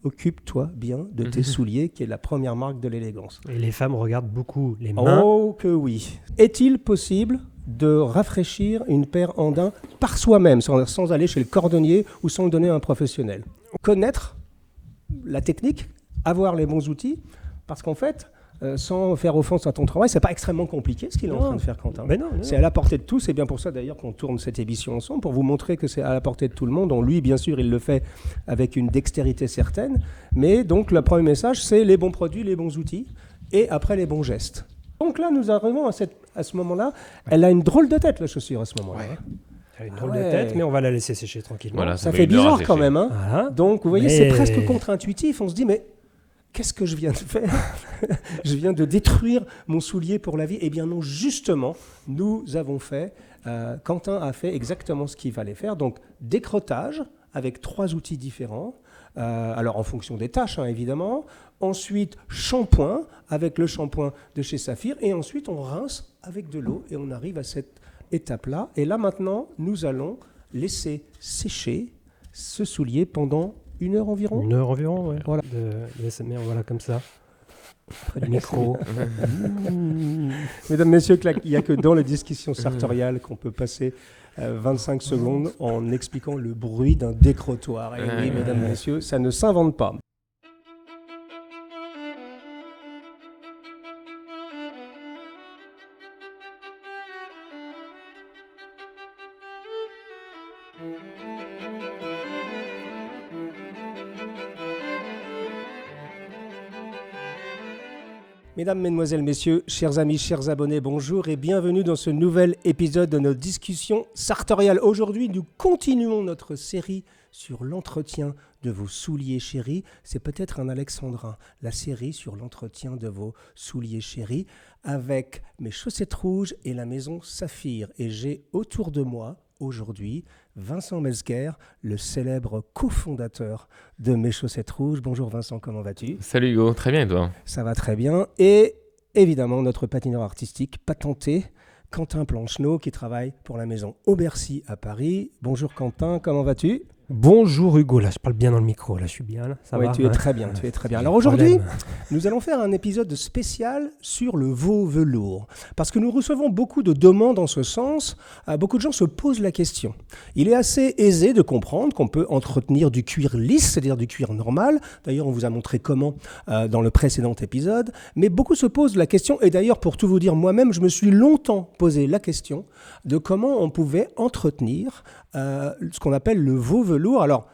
occupe-toi bien de tes souliers, qui est la première marque de l'élégance. Et les femmes regardent beaucoup les mains. Oh que oui. Est-il possible de rafraîchir une paire andin par soi-même, sans aller chez le cordonnier ou sans le donner à un professionnel? Connaître la technique, avoir les bons outils, parce qu'en fait, sans faire offense à ton travail, c'est pas extrêmement compliqué ce qu'il est en train de faire, Quentin. Mais non. C'est à la portée de tous, c'est bien pour ça d'ailleurs qu'on tourne cette émission ensemble, pour vous montrer que c'est à la portée de tout le monde. Lui, bien sûr, il le fait avec une dextérité certaine, mais donc le premier message, c'est les bons produits, les bons outils, et après les bons gestes. Donc là, nous arrivons à ce moment-là. Elle a une drôle de tête, la chaussure, à ce moment-là. Ouais. Elle a une drôle de tête, mais on va la laisser sécher tranquillement. Voilà, Ça fait bizarre quand même. Hein. Voilà. Donc, vous voyez, c'est presque contre-intuitif. On se dit, mais qu'est-ce que je viens de faire? Je viens de détruire mon soulier pour la vie. Eh bien non, justement, nous avons fait, Quentin a fait exactement ce qu'il fallait faire. Donc, décrottage avec 3 outils différents. Alors, en fonction des tâches, hein, évidemment. Ensuite, shampoing avec le shampoing de chez Saphir. Et ensuite, on rince avec de l'eau et on arrive à cette étape-là. Et là, maintenant, nous allons laisser sécher ce soulier pendant 1 heure environ. 1 heure environ, ouais. Voilà. De SMR, voilà, comme ça. Près du micro. Mesdames, messieurs, il n'y a que dans les discussions sartoriales qu'on peut passer 25 secondes en expliquant le bruit d'un décrotoir. Et oui, mesdames, messieurs, ça ne s'invente pas. Mesdames, Mesdemoiselles, Messieurs, chers amis, chers abonnés, bonjour et bienvenue dans ce nouvel épisode de notre discussion sartoriale. Aujourd'hui, nous continuons notre série sur l'entretien de vos souliers chéris. C'est peut-être un alexandrin, la série sur l'entretien de vos souliers chéris avec Mes Chaussettes Rouges et la maison Saphir. Et j'ai autour de moi aujourd'hui Vincent Mesguer, le célèbre cofondateur de Mes Chaussettes Rouges. Bonjour Vincent, comment vas-tu? Salut Hugo, très bien et toi? Ça va très bien. Et évidemment, notre patineur artistique patenté, Quentin Plancheneau, qui travaille pour la maison Aubercy à Paris. Bonjour Quentin, comment vas-tu? Bonjour Hugo, là je parle bien dans le micro, là je suis bien, là, ça oui, va? Tu es très bien, tu es très bien. Alors aujourd'hui, nous allons faire un épisode spécial sur le veau velours, parce que nous recevons beaucoup de demandes en ce sens. Beaucoup de gens se posent la question. Il est assez aisé de comprendre qu'on peut entretenir du cuir lisse, c'est-à-dire du cuir normal. D'ailleurs, on vous a montré comment dans le précédent épisode. Mais beaucoup se posent la question, et d'ailleurs, pour tout vous dire, moi-même, je me suis longtemps posé la question de comment on pouvait entretenir ce qu'on appelle le veau velours. Alors,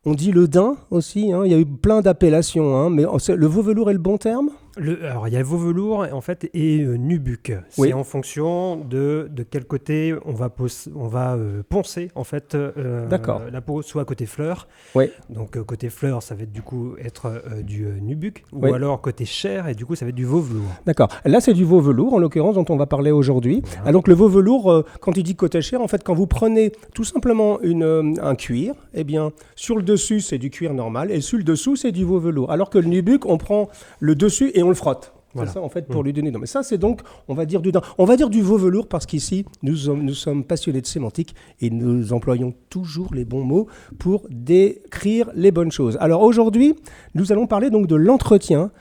on dit le daim aussi, hein, il y a eu plein d'appellations, hein, mais le veau velours est le bon terme? Alors, il y a le veau velours en fait, et nubuck. C'est oui. En fonction de quel côté on va poncer en fait, la peau, soit côté fleur. Oui. Donc, côté fleur, ça va être, du coup être du nubuck, ou oui. alors côté chair, et du coup, ça va être du veau velours. D'accord. Là, c'est du veau velours, en l'occurrence, dont on va parler aujourd'hui. Voilà. Ah, donc, le veau velours, quand il dit côté chair, en fait, quand vous prenez tout simplement un cuir, eh bien, sur le dessus, c'est du cuir normal, et sur le dessous, c'est du veau velours. Alors que le nubuck, on prend le dessus et on le frotte. Voilà. C'est ça, en fait, pour lui donner. Non, mais ça, c'est donc, on va dire du daim. On va dire du veau velours parce qu'ici, nous sommes passionnés de sémantique et nous employons toujours les bons mots pour décrire les bonnes choses. Alors aujourd'hui, nous allons parler donc de l'entretien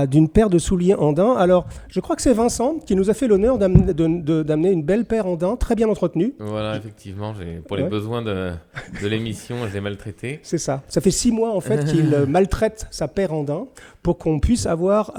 d'une paire de souliers en daim. Alors, je crois que c'est Vincent qui nous a fait l'honneur d'amener une belle paire en daim, très bien entretenue. Voilà, effectivement, pour les besoins de l'émission, je l'ai maltraité. C'est ça. Ça fait 6 mois, en fait, qu'il maltraite sa paire en daim pour qu'on puisse avoir,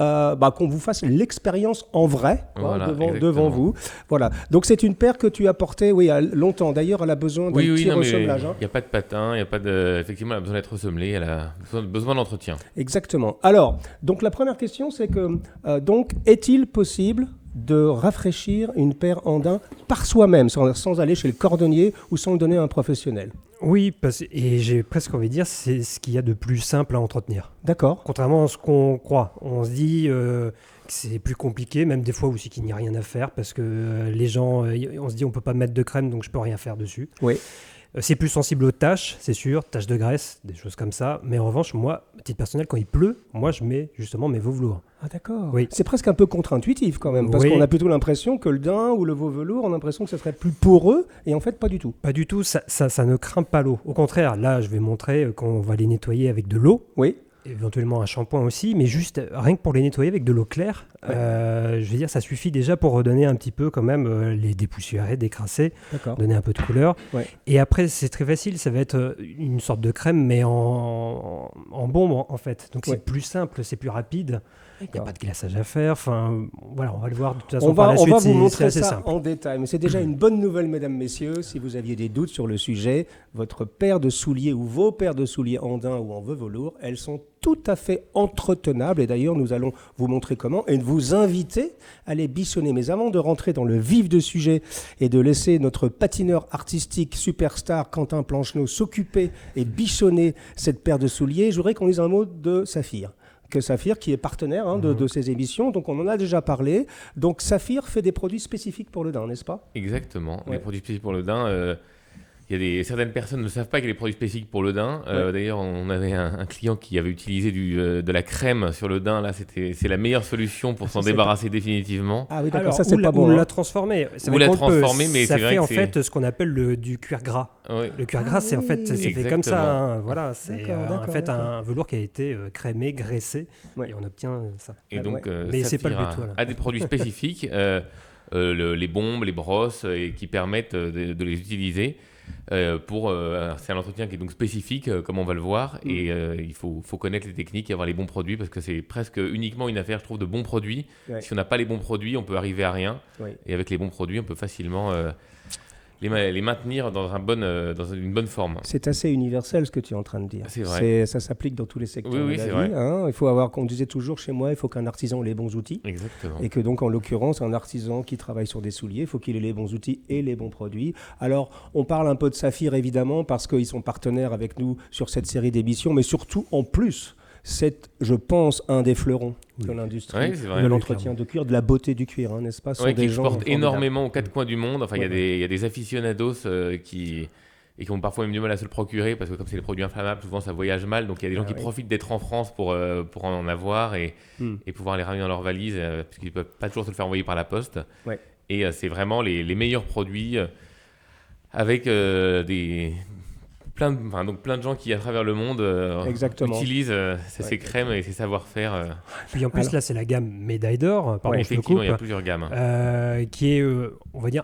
qu'on vous fasse l'expérience en vrai, voilà, devant vous. Voilà. Donc c'est une paire que tu as portée longtemps. D'ailleurs, elle a besoin d'un petit ressemblage. Il n'y a pas de patin, effectivement, elle a besoin d'être ressemblée, elle a besoin d'entretien. Exactement. Alors, donc la première question, c'est que, est-il possible de rafraîchir une paire en daim par soi-même, sans aller chez le cordonnier ou sans le donner à un professionnel? Oui, et j'ai presque envie de dire, c'est ce qu'il y a de plus simple à entretenir. D'accord. Contrairement à ce qu'on croit. On se dit que c'est plus compliqué, même des fois aussi qu'il n'y a rien à faire, parce que les gens, on se dit on ne peut pas mettre de crème, donc je ne peux rien faire dessus. Oui. C'est plus sensible aux taches, c'est sûr, taches de graisse, des choses comme ça. Mais en revanche, moi, à titre personnel, quand il pleut, moi, je mets justement mes veau velours. Ah d'accord. Oui. C'est presque un peu contre-intuitif quand même, parce qu'on a plutôt l'impression que le daim ou le veau velours, on a l'impression que ce serait plus poreux, et en fait, pas du tout. Pas du tout, ça ne craint pas l'eau. Au contraire, là, je vais montrer quand on va les nettoyer avec de l'eau. Oui. éventuellement un shampoing aussi, mais juste rien que pour les nettoyer avec de l'eau claire, je veux dire, ça suffit déjà pour redonner un petit peu quand même les dépoussiérer, décrasser, donner un peu de couleur. Ouais. Et après, c'est très facile, ça va être une sorte de crème, mais en bombe en fait. Donc c'est plus simple, c'est plus rapide. Il n'y a pas de glaçage à faire. Enfin, voilà, on va le voir de toute façon par la suite. On va vous montrer ça en détail. Mais c'est déjà une bonne nouvelle, mesdames, messieurs. Si vous aviez des doutes sur le sujet, votre paire de souliers ou vos paires de souliers en daim ou en velours, elles sont tout à fait entretenables. Et d'ailleurs, nous allons vous montrer comment et vous inviter à les bichonner. Mais avant de rentrer dans le vif du sujet et de laisser notre patineur artistique superstar Quentin Plancheneau s'occuper et bichonner cette paire de souliers, je voudrais qu'on dise un mot de Saphir. Que Saphir, qui est partenaire de ces émissions, donc on en a déjà parlé. Donc Saphir fait des produits spécifiques pour le daim, n'est-ce pas ? Exactement, les produits spécifiques pour le daim. Certaines personnes ne savent pas qu'il y a des produits spécifiques pour le daim. D'ailleurs, on avait un client qui avait utilisé de la crème sur le daim. Là, c'est la meilleure solution pour s'en débarrasser définitivement. Ah oui, d'accord, ça c'est pas bon. Ou la transformer. Ou la transformer, mais ça c'est vrai fait que en fait ce qu'on appelle du cuir gras. Oui. Le cuir gras, c'est en fait, c'est fait comme ça. Hein. Voilà, c'est en fait un velours qui a été crémé, graissé, et on obtient ça. Et donc, mais c'est pas le but. Voilà. A des produits spécifiques, les bombes, les brosses, et qui permettent de les utiliser. C'est un entretien qui est donc spécifique, comme on va le voir, et il faut connaître les techniques et avoir les bons produits, parce que c'est presque uniquement une affaire, je trouve, de bons produits. Si on n'a pas les bons produits, on peut arriver à rien, et avec les bons produits, on peut facilement les maintenir dans une bonne forme. C'est assez universel ce que tu es en train de dire. C'est vrai. Ça s'applique dans tous les secteurs de la vie. Vrai. Hein. Il faut avoir, comme on disait toujours chez moi, il faut qu'un artisan ait les bons outils. Exactement. Et que donc, en l'occurrence, un artisan qui travaille sur des souliers, il faut qu'il ait les bons outils et les bons produits. Alors, on parle un peu de Saphir, évidemment, parce qu'ils sont partenaires avec nous sur cette série d'émissions, mais surtout, en plus, c'est, je pense, un des fleurons de l'industrie, de l'entretien de cuir, de la beauté du cuir, hein, n'est-ce pas ? Qui exportent énormément aux quatre coins du monde. Enfin, il y a des aficionados qui ont parfois même du mal à se le procurer, parce que comme c'est des produits inflammables, souvent ça voyage mal. Donc il y a des gens qui profitent d'être en France pour en avoir et pouvoir les ramener dans leur valise, parce qu'ils ne peuvent pas toujours se le faire envoyer par la poste. Ouais. Et c'est vraiment les meilleurs produits avec plein de gens qui, à travers le monde, utilisent ces crèmes et ces savoir-faire. Puis en plus, là, c'est la gamme médaille d'or. Effectivement, il y a plusieurs gammes. Qui est, on va dire,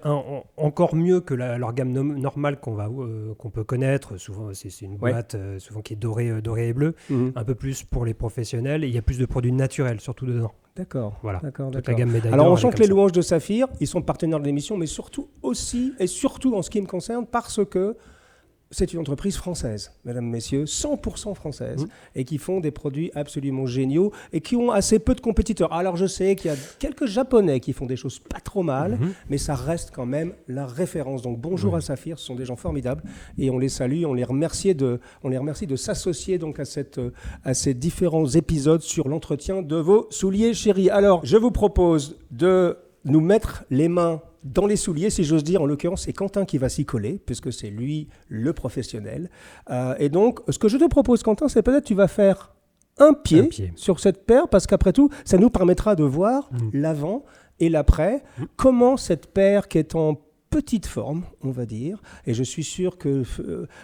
encore mieux que leur gamme normale qu'on peut connaître. Souvent, c'est une boîte souvent qui est dorée et bleue. Un peu plus pour les professionnels. Et il y a plus de produits naturels, surtout dedans. D'accord. Voilà. D'accord. La gamme médaille Alors, d'or, on chante les louanges de Saphir. Ils sont partenaires de l'émission, mais surtout en ce qui me concerne, parce que c'est une entreprise française, mesdames, messieurs, 100% française, et qui font des produits absolument géniaux et qui ont assez peu de compétiteurs. Alors, je sais qu'il y a quelques Japonais qui font des choses pas trop mal, mais ça reste quand même la référence. Donc, bonjour à Saphir, ce sont des gens formidables et on les salue, on les remercie de s'associer donc à ces différents épisodes sur l'entretien de vos souliers chéris. Alors, je vous propose de nous mettre les mains dans les souliers, si j'ose dire. En l'occurrence, c'est Quentin qui va s'y coller, puisque c'est lui le professionnel. Et donc, ce que je te propose, Quentin, c'est peut-être tu vas faire un pied sur cette paire, parce qu'après tout, ça nous permettra de voir l'avant et l'après, comment cette paire qui est en petite forme, on va dire, et je suis sûr que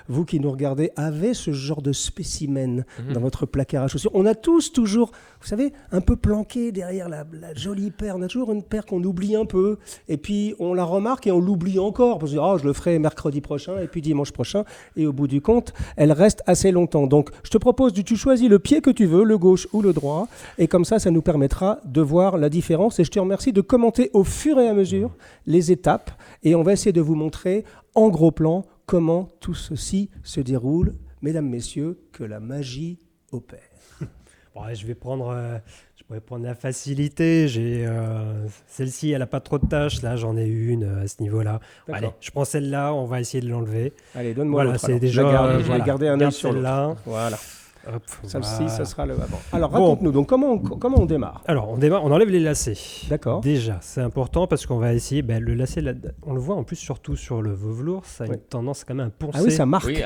vous qui nous regardez avez ce genre de spécimen dans votre placard à chaussures. On a tous toujours, vous savez, un peu planqué derrière la jolie paire. On a toujours une paire qu'on oublie un peu, et puis on la remarque et on l'oublie encore, parce que je le ferai mercredi prochain, et puis dimanche prochain, et au bout du compte, elle reste assez longtemps. Donc, je te propose, tu choisis le pied que tu veux, le gauche ou le droit, et comme ça nous permettra de voir la différence. Et je te remercie de commenter au fur et à mesure les étapes, et on va essayer de vous montrer en gros plan comment tout ceci se déroule. Mesdames, messieurs, que la magie opère. Je pourrais prendre la facilité. Celle-ci, elle n'a pas trop de tâches. Là, j'en ai une à ce niveau-là. Allez, je prends celle-là. On va essayer de l'enlever. Allez, donne-moi l'autre. C'est déjà, je vais garder un œil sur celle-là. Voilà. Hop, celle-ci, ça sera le avant. Alors, raconte-nous, donc, comment on démarre ? Alors, on enlève les lacets. D'accord. Déjà, c'est important parce qu'on va essayer, le lacet, on le voit en plus surtout sur le velours, ça a une tendance quand même à poncer. Ah oui, ça marque. Oui,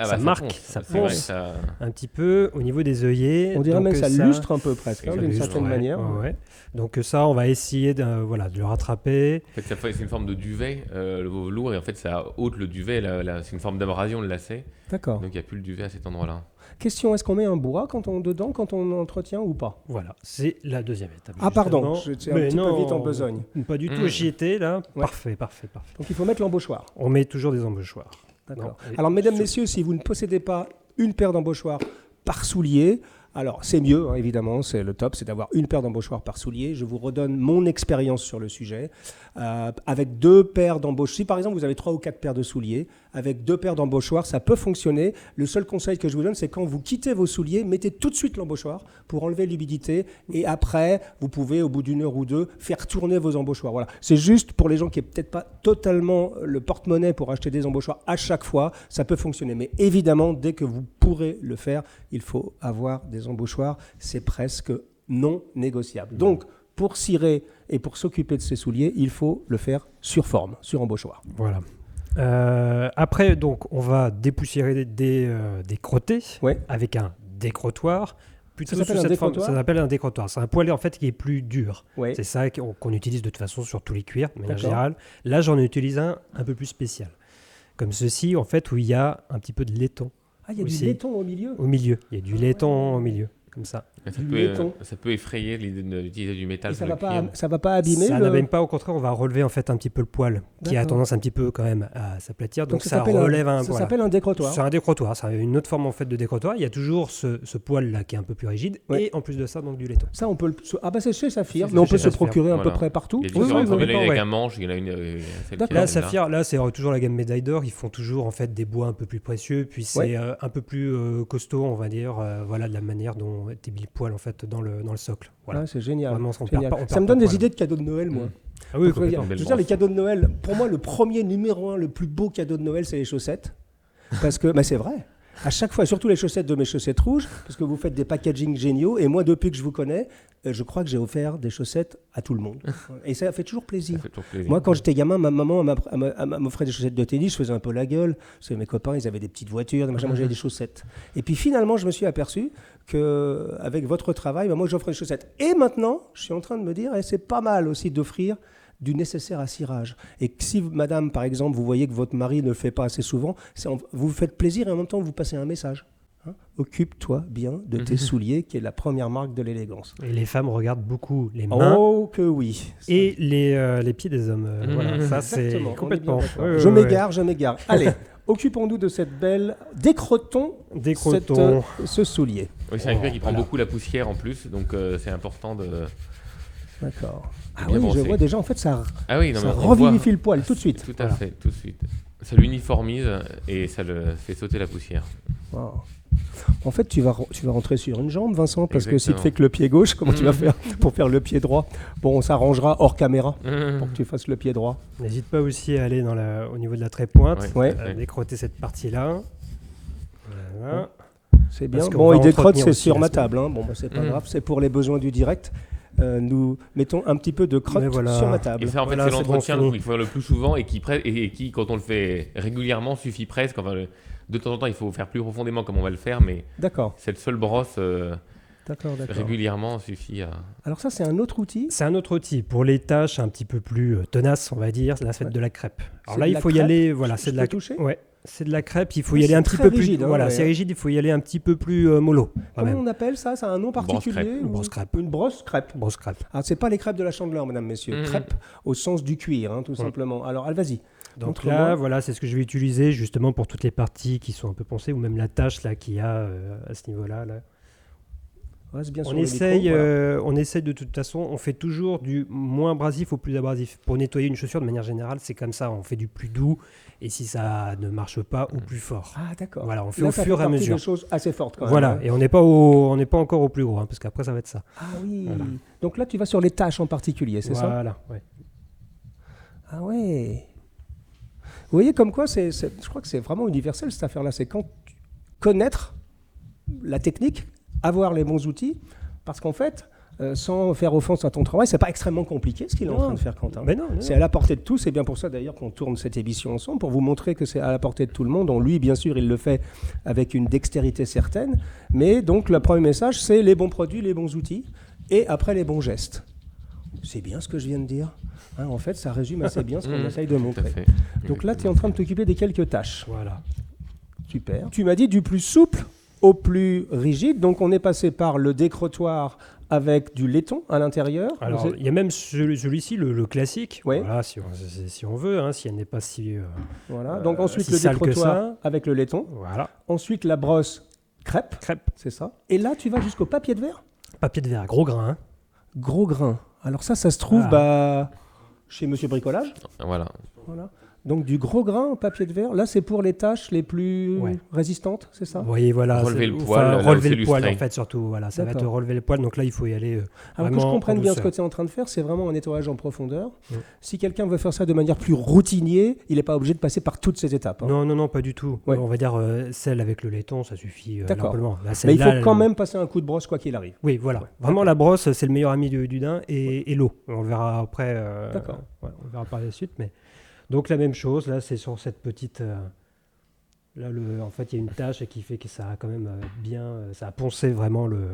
ça ponce un petit peu au niveau des œillets. On dirait même que ça lustre un peu presque, d'une certaine manière. Ouais. Donc ça, on va essayer de le rattraper. En fait, c'est une forme de duvet, le velours, et en fait, ça ôte le duvet. C'est une forme d'abrasion, le lacet. D'accord. Donc, il n'y a plus le duvet à cet endroit-là. Question, est-ce qu'on met un bois dedans quand on entretient ou pas? Voilà, c'est la deuxième étape. Ah pardon, j'étais un petit peu vite en besogne. Pas du tout, j'y étais là. Ouais. Parfait. Donc il faut mettre l'embauchoir. On met toujours des embauchoirs. D'accord. Alors mesdames, messieurs, si vous ne possédez pas une paire d'embauchoirs par soulier, alors c'est mieux, hein, évidemment, c'est le top, c'est d'avoir une paire d'embauchoirs par soulier. Je vous redonne mon expérience sur le sujet. Avec 2 paires d'embauchoirs, si par exemple vous avez 3 ou 4 paires de souliers, avec 2 paires d'embauchoirs, ça peut fonctionner. Le seul conseil que je vous donne, c'est quand vous quittez vos souliers, mettez tout de suite l'embauchoir pour enlever l'humidité. Et après, vous pouvez, au bout d'une heure ou 2, faire tourner vos embauchoirs. Voilà. C'est juste pour les gens qui n'ont peut-être pas totalement le porte-monnaie pour acheter des embauchoirs à chaque fois, ça peut fonctionner. Mais évidemment, dès que vous pourrez le faire, il faut avoir des embauchoirs. C'est presque non négociable. Donc, pour cirer et pour s'occuper de ses souliers, il faut le faire sur forme, sur embauchoir. Voilà. Après, donc, on va dépoussiérer des crottés avec un décrottoir. Ça s'appelle un décrottoir ? Ça s'appelle un décrottoir. C'est un poêlé en fait qui est plus dur. Ouais. C'est ça qu'on utilise de toute façon sur tous les cuirs, de manière générale. Là, j'en utilise un peu plus spécial. Comme ceci, en fait, où il y a un petit peu de laiton. Ah, il y a du laiton au milieu ? Au milieu. Il y a du laiton au milieu. Comme ça. Ça peut effrayer l'idée d'utiliser du métal. Et ça ne va pas abîmer Ça n'abîme pas, au contraire, on va relever en fait un petit peu le poil qui a tendance un petit peu quand même à s'aplatir. Donc ça relève un poil. Ça s'appelle un décrottoir. C'est un décrottoir, c'est une autre forme en fait de décrottoir. Il y a toujours ce poil là qui est un peu plus rigide et en plus de ça donc du laiton. Ça on peut c'est chez Saphir, mais on peut se procurer à peu près partout. Il y a différentes formules avec un manche, il y en a une. Là Saphir, là c'est toujours la gamme médaille d'or. Ils font toujours en fait des bois un peu plus précieux, puis c'est un peu plus costaud, on va dire, voilà de la manière dont est mis le poil en fait dans le socle. Voilà. C'est génial. Vraiment, ça me donne des idées de cadeaux de Noël, moi. Ah oui, je veux dire, les cadeaux de Noël, pour moi, le premier numéro 1, le plus beau cadeau de Noël, c'est les chaussettes. Parce que, c'est vrai. À chaque fois, surtout les chaussettes de mes chaussettes rouges, parce que vous faites des packaging géniaux. Et moi, depuis que je vous connais, je crois que j'ai offert des chaussettes à tout le monde. Et ça fait toujours plaisir. Moi, quand j'étais gamin, ma maman m'offrait des chaussettes de tennis. Je faisais un peu la gueule. Parce que mes copains, ils avaient des petites voitures. Moi, j'avais des chaussettes. Et puis finalement, je me suis aperçu qu'avec votre travail, moi, j'offre des chaussettes. Et maintenant, je suis en train de me dire, c'est pas mal aussi d'offrir du nécessaire à cirage. Et que si, madame, par exemple, vous voyez que votre mari ne le fait pas assez souvent, vous vous faites plaisir et en même temps, vous passez un message. Occupe-toi bien de tes souliers, qui est la première marque de l'élégance. Et les femmes regardent beaucoup les mains. Oh, que oui. Et les pieds des hommes. Voilà, ça, c'est complètement... Je m'égare. Allez, occupons-nous de cette belle... Décrotons ce soulier. Oui, c'est un cuir qui prend beaucoup la poussière en plus, donc c'est important de... D'accord. Ah oui, je vois déjà, en fait, ça revivifie le poil tout de suite. Tout à fait, tout de suite. Ça l'uniformise et ça le fait sauter la poussière. Wow. En fait, tu vas rentrer sur une jambe, Vincent, parce que si tu fais que le pied gauche, comment tu vas faire pour faire le pied droit? Bon, on s'arrangera hors caméra pour que tu fasses le pied droit. N'hésite pas aussi à aller au niveau de la trait-pointe, décrotter cette partie-là. Voilà. C'est bien. Bon, il décrotte, c'est sur ma table. Hein. Bon, c'est pas grave, c'est pour les besoins du direct. Nous mettons un petit peu de crotte sur ma table. Et ça, en fait, c'est l'entretien qu'il faut faire le plus souvent et qui, quand on le fait régulièrement, suffit presque. Enfin, de temps en temps, il faut faire plus profondément comme on va le faire, mais cette seule brosse régulièrement suffit à... Alors ça, c'est un autre outil? C'est un autre outil pour les tâches un petit peu plus tenaces, on va dire. Là, c'est de la crêpe. Alors là, il faut y aller... Voilà, c'est de la toucher. Ouais. C'est de la crêpe, il faut y aller un petit peu plus... Voilà, c'est rigide, il faut y aller un petit peu plus mollo. Comment on appelle ça? Ça a un nom particulier? Une brosse crêpe. Une brosse crêpe. Brosse crêpe. Ah, c'est pas les crêpes de la Chandeleur, mesdames, messieurs. Crêpe au sens du cuir, tout simplement. Alors, vas-y. Donc là, voilà, c'est ce que je vais utiliser justement pour toutes les parties qui sont un peu poncées, ou même la tâche là qu'il y a à ce niveau-là. Là. Bien on essaye de toute façon, on fait toujours du moins abrasif au plus abrasif. Pour nettoyer une chaussure, de manière générale, c'est comme ça. On fait du plus doux et si ça ne marche pas, au plus fort. Ah d'accord. Voilà, on fait au fur et à mesure. Des choses assez fortes quand même. Voilà, et on n'est pas encore au plus gros, parce qu'après ça va être ça. Ah oui. Voilà. Donc là, tu vas sur les tâches en particulier, c'est ça? Voilà. Ouais. Ah ouais. Vous voyez comme quoi, je crois que c'est vraiment universel cette affaire-là. C'est connaître la technique, avoir les bons outils, parce qu'en fait, sans faire offense à ton travail, c'est pas extrêmement compliqué ce qu'il est en train de faire, Quentin. Mais non. C'est à la portée de tous, c'est bien pour ça d'ailleurs qu'on tourne cette émission ensemble, pour vous montrer que c'est à la portée de tout le monde. Lui, bien sûr, il le fait avec une dextérité certaine, mais donc le premier message, c'est les bons produits, les bons outils, et après les bons gestes. C'est bien ce que je viens de dire. En fait, ça résume assez bien ce qu'on essaye de montrer. Donc là, tu es en train de t'occuper des quelques tâches. Voilà. Super. Tu m'as dit du plus souple au plus rigide. Donc on est passé par le décrottoir avec du laiton à l'intérieur. Alors il y a même celui-ci, le classique, oui. Voilà, si on veut, hein, si elle n'est pas si voilà. Donc ensuite si le décrottoir avec le laiton. Voilà. Ensuite la brosse crêpe, c'est ça. Et là tu vas jusqu'au papier de verre. Papier de verre, gros grain. Hein. Gros grain. Alors ça se trouve chez Monsieur Bricolage. Voilà. Donc du gros grain en papier de verre. Là, c'est pour les tâches les plus résistantes, c'est ça ? Vous voyez, voilà. Relever le poil. Relever le poil, en fait, surtout. Voilà, ça va te relever le poil. Donc là, il faut y aller Alors que je comprenne bien ce que tu es en train de faire, c'est vraiment un nettoyage en profondeur. Si quelqu'un veut faire ça de manière plus routinier, il n'est pas obligé de passer par toutes ces étapes. Hein. Non, pas du tout. On va dire celle avec le laiton, ça suffit largement. Là, mais il faut quand même passer un coup de brosse quoi qu'il arrive. Oui, voilà. Vraiment, la brosse, c'est le meilleur ami du daim et l'eau. On le verra après. D'accord. On verra par la suite, mais... Donc la même chose, là c'est sur cette petite... là, en fait, il y a une tache qui fait que ça a quand même ça a poncé vraiment le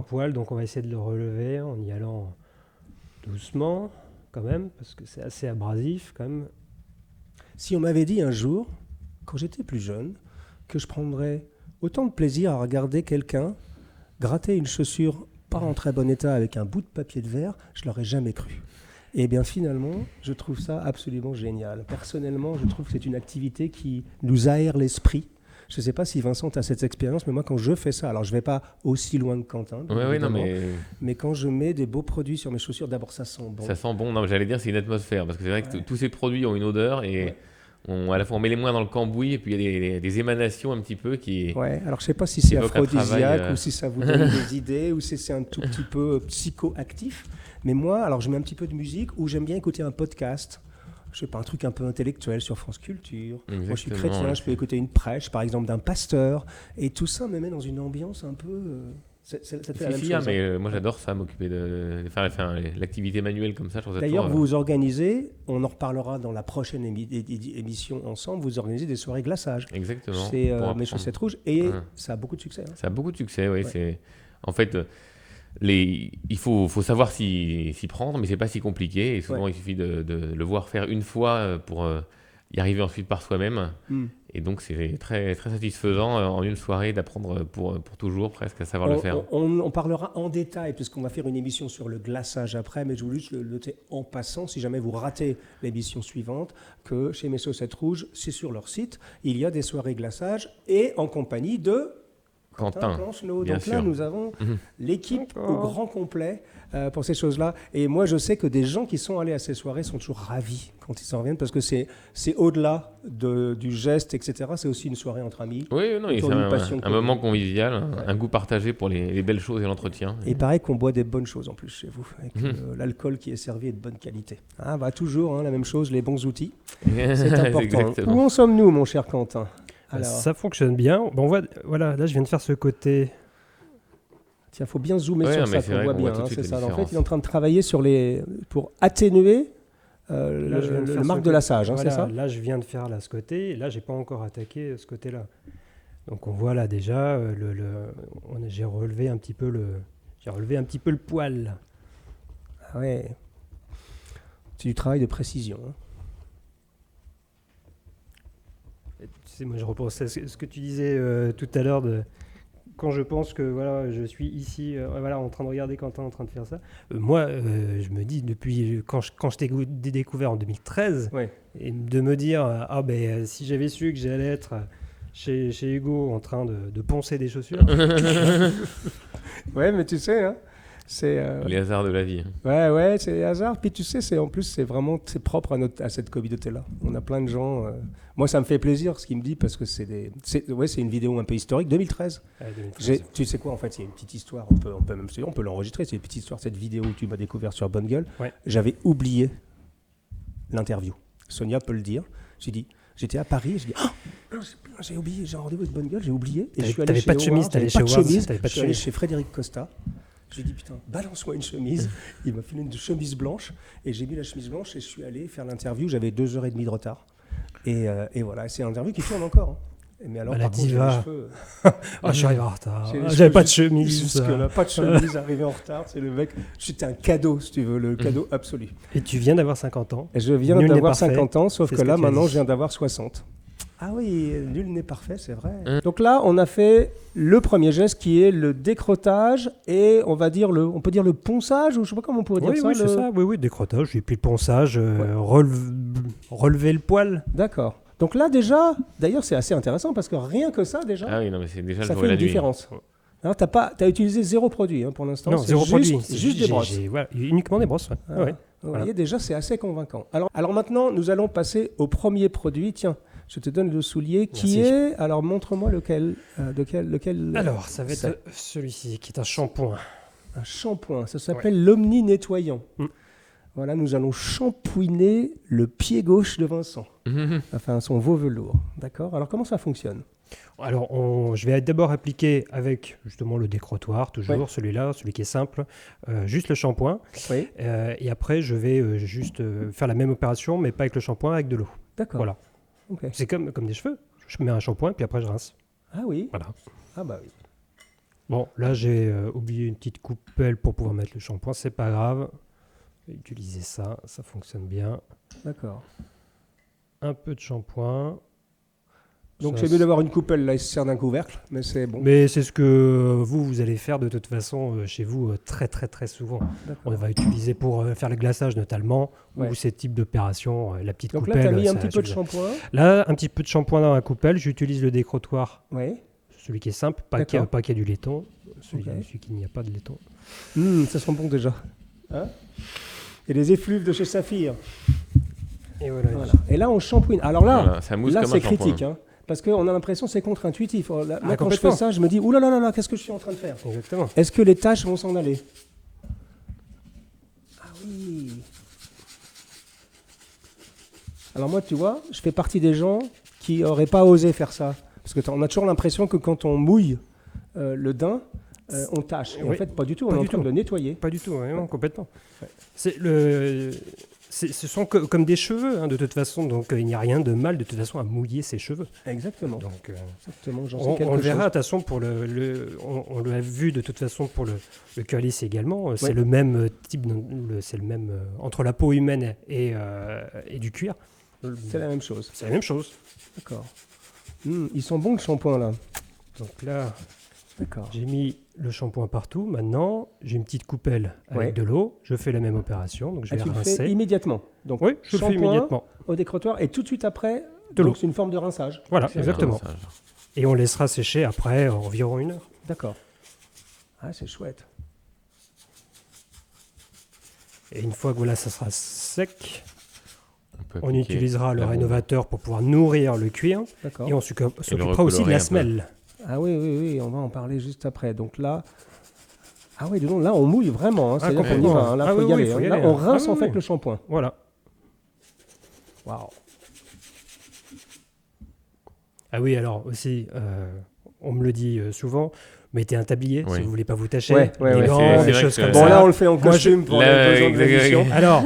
poil. Donc on va essayer de le relever en y allant doucement quand même, parce que c'est assez abrasif quand même. Si on m'avait dit un jour, quand j'étais plus jeune, que je prendrais autant de plaisir à regarder quelqu'un gratter une chaussure pas en très bon état avec un bout de papier de verre, je l'aurais jamais cru. Et bien finalement, je trouve ça absolument génial. Personnellement, je trouve que c'est une activité qui nous aère l'esprit. Je ne sais pas si Vincent a cette expérience, mais moi quand je fais ça, alors je ne vais pas aussi loin que Quentin, mais quand je mets des beaux produits sur mes chaussures, d'abord ça sent bon. Ça sent bon, non, j'allais dire c'est une atmosphère, parce que c'est vrai que tous ces produits ont une odeur et... à la fois on met les mains dans le cambouis et puis il y a des émanations un petit peu qui... Ouais, alors je ne sais pas si c'est aphrodisiaque ou si ça vous donne des idées ou si c'est un tout petit peu psychoactif. Mais moi, alors je mets un petit peu de musique ou j'aime bien écouter un podcast. Je sais pas, un truc un peu intellectuel sur France Culture. Exactement, moi je suis chrétien, je peux écouter une prêche par exemple d'un pasteur. Et tout ça me met dans une ambiance un peu... ça te fait la même chose. Mais moi j'adore ça, m'occuper de faire l'activité manuelle comme ça. D'ailleurs, vous organisez, on en reparlera dans la prochaine émission ensemble, vous organisez des soirées glaçage. Exactement. C'est Mes chaussettes rouges et ça a beaucoup de succès. Hein. Ça a beaucoup de succès, oui. Ouais. En fait, il faut savoir s'y prendre, mais c'est pas si compliqué. Et souvent, il suffit de le voir faire une fois pour y arriver ensuite par soi-même. Et donc, c'est très, très satisfaisant en une soirée d'apprendre pour toujours presque à savoir le faire. On parlera en détail, puisqu'on va faire une émission sur le glaçage après, mais je voulais juste le noter en passant, si jamais vous ratez l'émission suivante, que chez Mes Chaussettes Rouges, c'est sur leur site, il y a des soirées glaçage et en compagnie de... Quentin, Planche-Neau. bien Donc sûr. là, nous avons l'équipe au grand complet pour ces choses-là. Et moi, je sais que des gens qui sont allés à ces soirées sont toujours ravis quand ils s'en reviennent parce que c'est au-delà du geste, etc. C'est aussi une soirée entre amis. Oui, non, c'est un moment convivial, un goût partagé pour les belles choses et l'entretien. Et pareil qu'on boit des bonnes choses en plus chez vous, avec l'alcool qui est servi est de bonne qualité. Toujours la même chose, les bons outils. C'est important. Où en sommes-nous, mon cher Quentin ? Alors. Ça fonctionne bien. Bon, voilà, là je viens de faire ce côté. Tiens, il faut bien zoomer sur ça qu'on voit bien. C'est ça. En fait, il est en train de travailler pour atténuer le marque de laçage, voilà, c'est ça ? Là, je viens de faire ce côté. Et là, je n'ai pas encore attaqué ce côté-là. Donc, on voit là déjà, j'ai relevé un petit peu le poil. Ah ouais. C'est du travail de précision. Hein. Moi, je repense à ce que tu disais tout à l'heure quand je pense que je suis ici en train de regarder Quentin en train de faire ça. Moi, je me dis depuis quand je t'ai découvert en 2013 et de me dire si j'avais su que j'allais être chez Hugo en train de poncer des chaussures. Ouais, mais tu sais, hein, c'est les hasards de la vie. Ouais, c'est les hasards. Puis tu sais, c'est propre à cette communauté-là. On a plein de gens. Moi, ça me fait plaisir ce qu'il me dit parce que c'est une vidéo un peu historique. 2013. Tu sais quoi, en fait, c'est une petite histoire. On peut l'enregistrer. C'est une petite histoire. Cette vidéo où tu m'as découvert sur Bonne Gueule. Ouais. J'avais oublié l'interview. Sonia peut le dire. J'étais à Paris. J'ai dit j'ai oublié. J'ai un rendez-vous avec Bonne Gueule. J'ai oublié. Et je suis allé chez Howard. Je suis allé chez Frédéric Costa. J'ai dit, putain, balance-moi une chemise. Il m'a filé une chemise blanche et j'ai mis la chemise blanche et je suis allé faire l'interview. J'avais 2h30 de retard. Et voilà, c'est une interview qui tourne encore. Hein. Mais alors, par contre, j'ai les cheveux... je suis arrivé en retard. J'avais pas de chemise. Jusque-là, pas de chemise, arrivé en retard. C'est le mec... C'était un cadeau, si tu veux, le cadeau absolu. Et tu viens d'avoir 50 ans. Et je viens d'avoir 50 ans, sauf que là, maintenant, je viens d'avoir 60. Ah oui, nul n'est parfait, c'est vrai. Donc là, on a fait le premier geste qui est le décrottage et on peut dire le ponçage, ou je sais pas comment on pourrait dire ça. Oui, c'est ça. Oui, décrottage et puis le ponçage, relever le poil. D'accord. Donc là déjà, d'ailleurs c'est assez intéressant parce que rien que ça déjà, ah oui, non, mais c'est déjà ça fait une différence. Alors t'as utilisé 0 produit pour l'instant. Non, 0 produit. Juste des brosses. Voilà, uniquement des brosses. Ouais. Vous voyez, déjà c'est assez convaincant. Alors maintenant, nous allons passer au premier produit. Tiens. Je te donne le soulier qui est... Alors, montre-moi lequel. Alors, ça va être celui-ci, qui est un shampoing. Un shampoing. Ça s'appelle l'Omni Nettoyant. Voilà, nous allons shampouiner le pied gauche de Vincent. Enfin, son veau velours. D'accord. Alors, comment ça fonctionne ? Alors, je vais d'abord appliquer avec justement le décrottoir, toujours celui-là, celui qui est simple, juste le shampoing. Oui. Et après, je vais juste faire la même opération, mais pas avec le shampoing, avec de l'eau. D'accord. Voilà. Okay. C'est comme des cheveux. Je mets un shampoing, puis après je rince. Ah oui. Voilà. Ah bah oui. Bon, là j'ai oublié une petite coupelle pour pouvoir mettre le shampoing. C'est pas grave. Je vais utiliser ça. Ça fonctionne bien. D'accord. Un peu de shampoing. Donc c'est mieux d'avoir une coupelle, là il se sert d'un couvercle, mais c'est bon. Mais c'est ce que vous allez faire de toute façon chez vous très très très souvent. D'accord. On va utiliser pour faire le glaçage notamment, ou ces types d'opérations, la petite donc coupelle. Donc là tu as mis un petit peu de shampoing. Là, un petit peu de shampoing dans la coupelle, j'utilise le décrottoir. Oui. Celui qui est simple, pas qu'il y a du laiton, celui qui n'y a pas de laiton. Ça sent bon déjà. Hein et les effluves de chez Saphir. Et voilà. Et là on shampouine. Alors là, là c'est critique. Hein. Parce qu'on a l'impression que c'est contre-intuitif. Là, quand je fais ça, je me dis, ouh là là, qu'est-ce que je suis en train de faire ? Exactement. Est-ce que les tâches vont s'en aller ? Ah oui. Alors moi, tu vois, je fais partie des gens qui n'auraient pas osé faire ça. Parce qu'on a toujours l'impression que quand on mouille le daim, on tâche. Et en fait, pas du tout. On est en train de le nettoyer. Pas du tout, complètement. Ouais. Ce sont comme des cheveux, de toute façon, donc il n'y a rien de mal de toute façon à mouiller ses cheveux. Exactement. Donc, exactement. On le verra de toute façon pour on l'a vu de toute façon pour le curlis également. C'est le même type, c'est le même entre la peau humaine et du cuir. C'est la même chose. C'est la même chose. D'accord. Ils sont bons le shampoing là. Donc là. D'accord. J'ai mis le shampoing partout. Maintenant, j'ai une petite coupelle avec de l'eau. Je fais la même opération. Donc, je vais rincer. Tu le fais immédiatement. Donc, oui, je le fais immédiatement. Au décrottoir et tout de suite après, de l'eau. C'est une forme de rinçage. Voilà, exactement. Et on laissera sécher après environ 1 heure. D'accord. Ah, c'est chouette. Et une fois que ça sera sec, on utilisera le rénovateur pour pouvoir nourrir le cuir. D'accord. Et on s'occupera aussi de la semelle. Ah oui, on va en parler juste après. Donc là, là on mouille vraiment. C'est-à-dire qu'on y va. Là, faut y aller. Là, on rince en fait le shampoing. Voilà. Waouh. Ah oui, alors aussi, on me le dit souvent. Mettez un tablier si vous voulez pas vous tacher. Des gants, des choses comme ça. Bon là on le fait en costume pour les besoins de l'émission. Alors,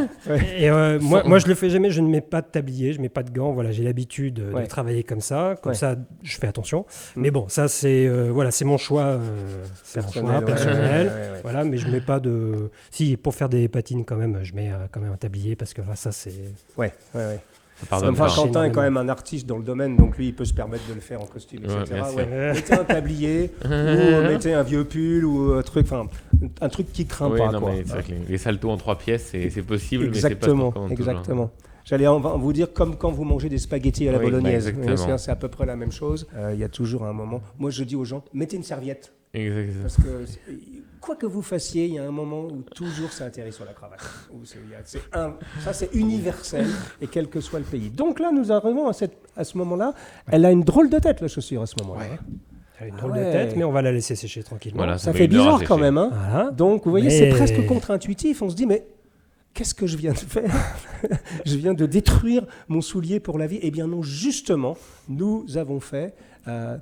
moi je le fais jamais, je ne mets pas de tablier, je mets pas de gants. Voilà, j'ai l'habitude de travailler comme ça. Comme ça, je fais attention. Mais bon, ça c'est c'est mon choix, personnel. Voilà, mais je mets pas de. Si pour faire des patines quand même, je mets quand même un tablier parce que ça c'est. Ouais. Enfin, Quentin est quand même un artiste dans le domaine, donc lui, il peut se permettre de le faire en costume, etc. Mettez un tablier, ou mettez un vieux pull, ou un truc qui craint pas. Non, mais c'est vrai que les saltos en 3 pièces, c'est possible, exactement, mais c'est pas exactement. On va vous dire comme quand vous mangez des spaghettis à la bolognaise. C'est à peu près la même chose. Il y a toujours un moment. Moi, je dis aux gens, mettez une serviette. Exactement. Parce que quoi que vous fassiez, il y a un moment où toujours ça atterrit sur la cravate. Ça, c'est universel, et quel que soit le pays. Donc là, nous arrivons à ce moment-là. Elle a une drôle de tête, la chaussure, à ce moment-là. Ouais. Elle a une drôle de tête, mais on va la laisser sécher tranquillement. Voilà, ça fait bizarre quand même. Voilà. Donc, vous voyez, c'est presque contre-intuitif. On se dit, mais qu'est-ce que je viens de faire ? Je viens de détruire mon soulier pour la vie. Eh bien non, justement, nous avons fait...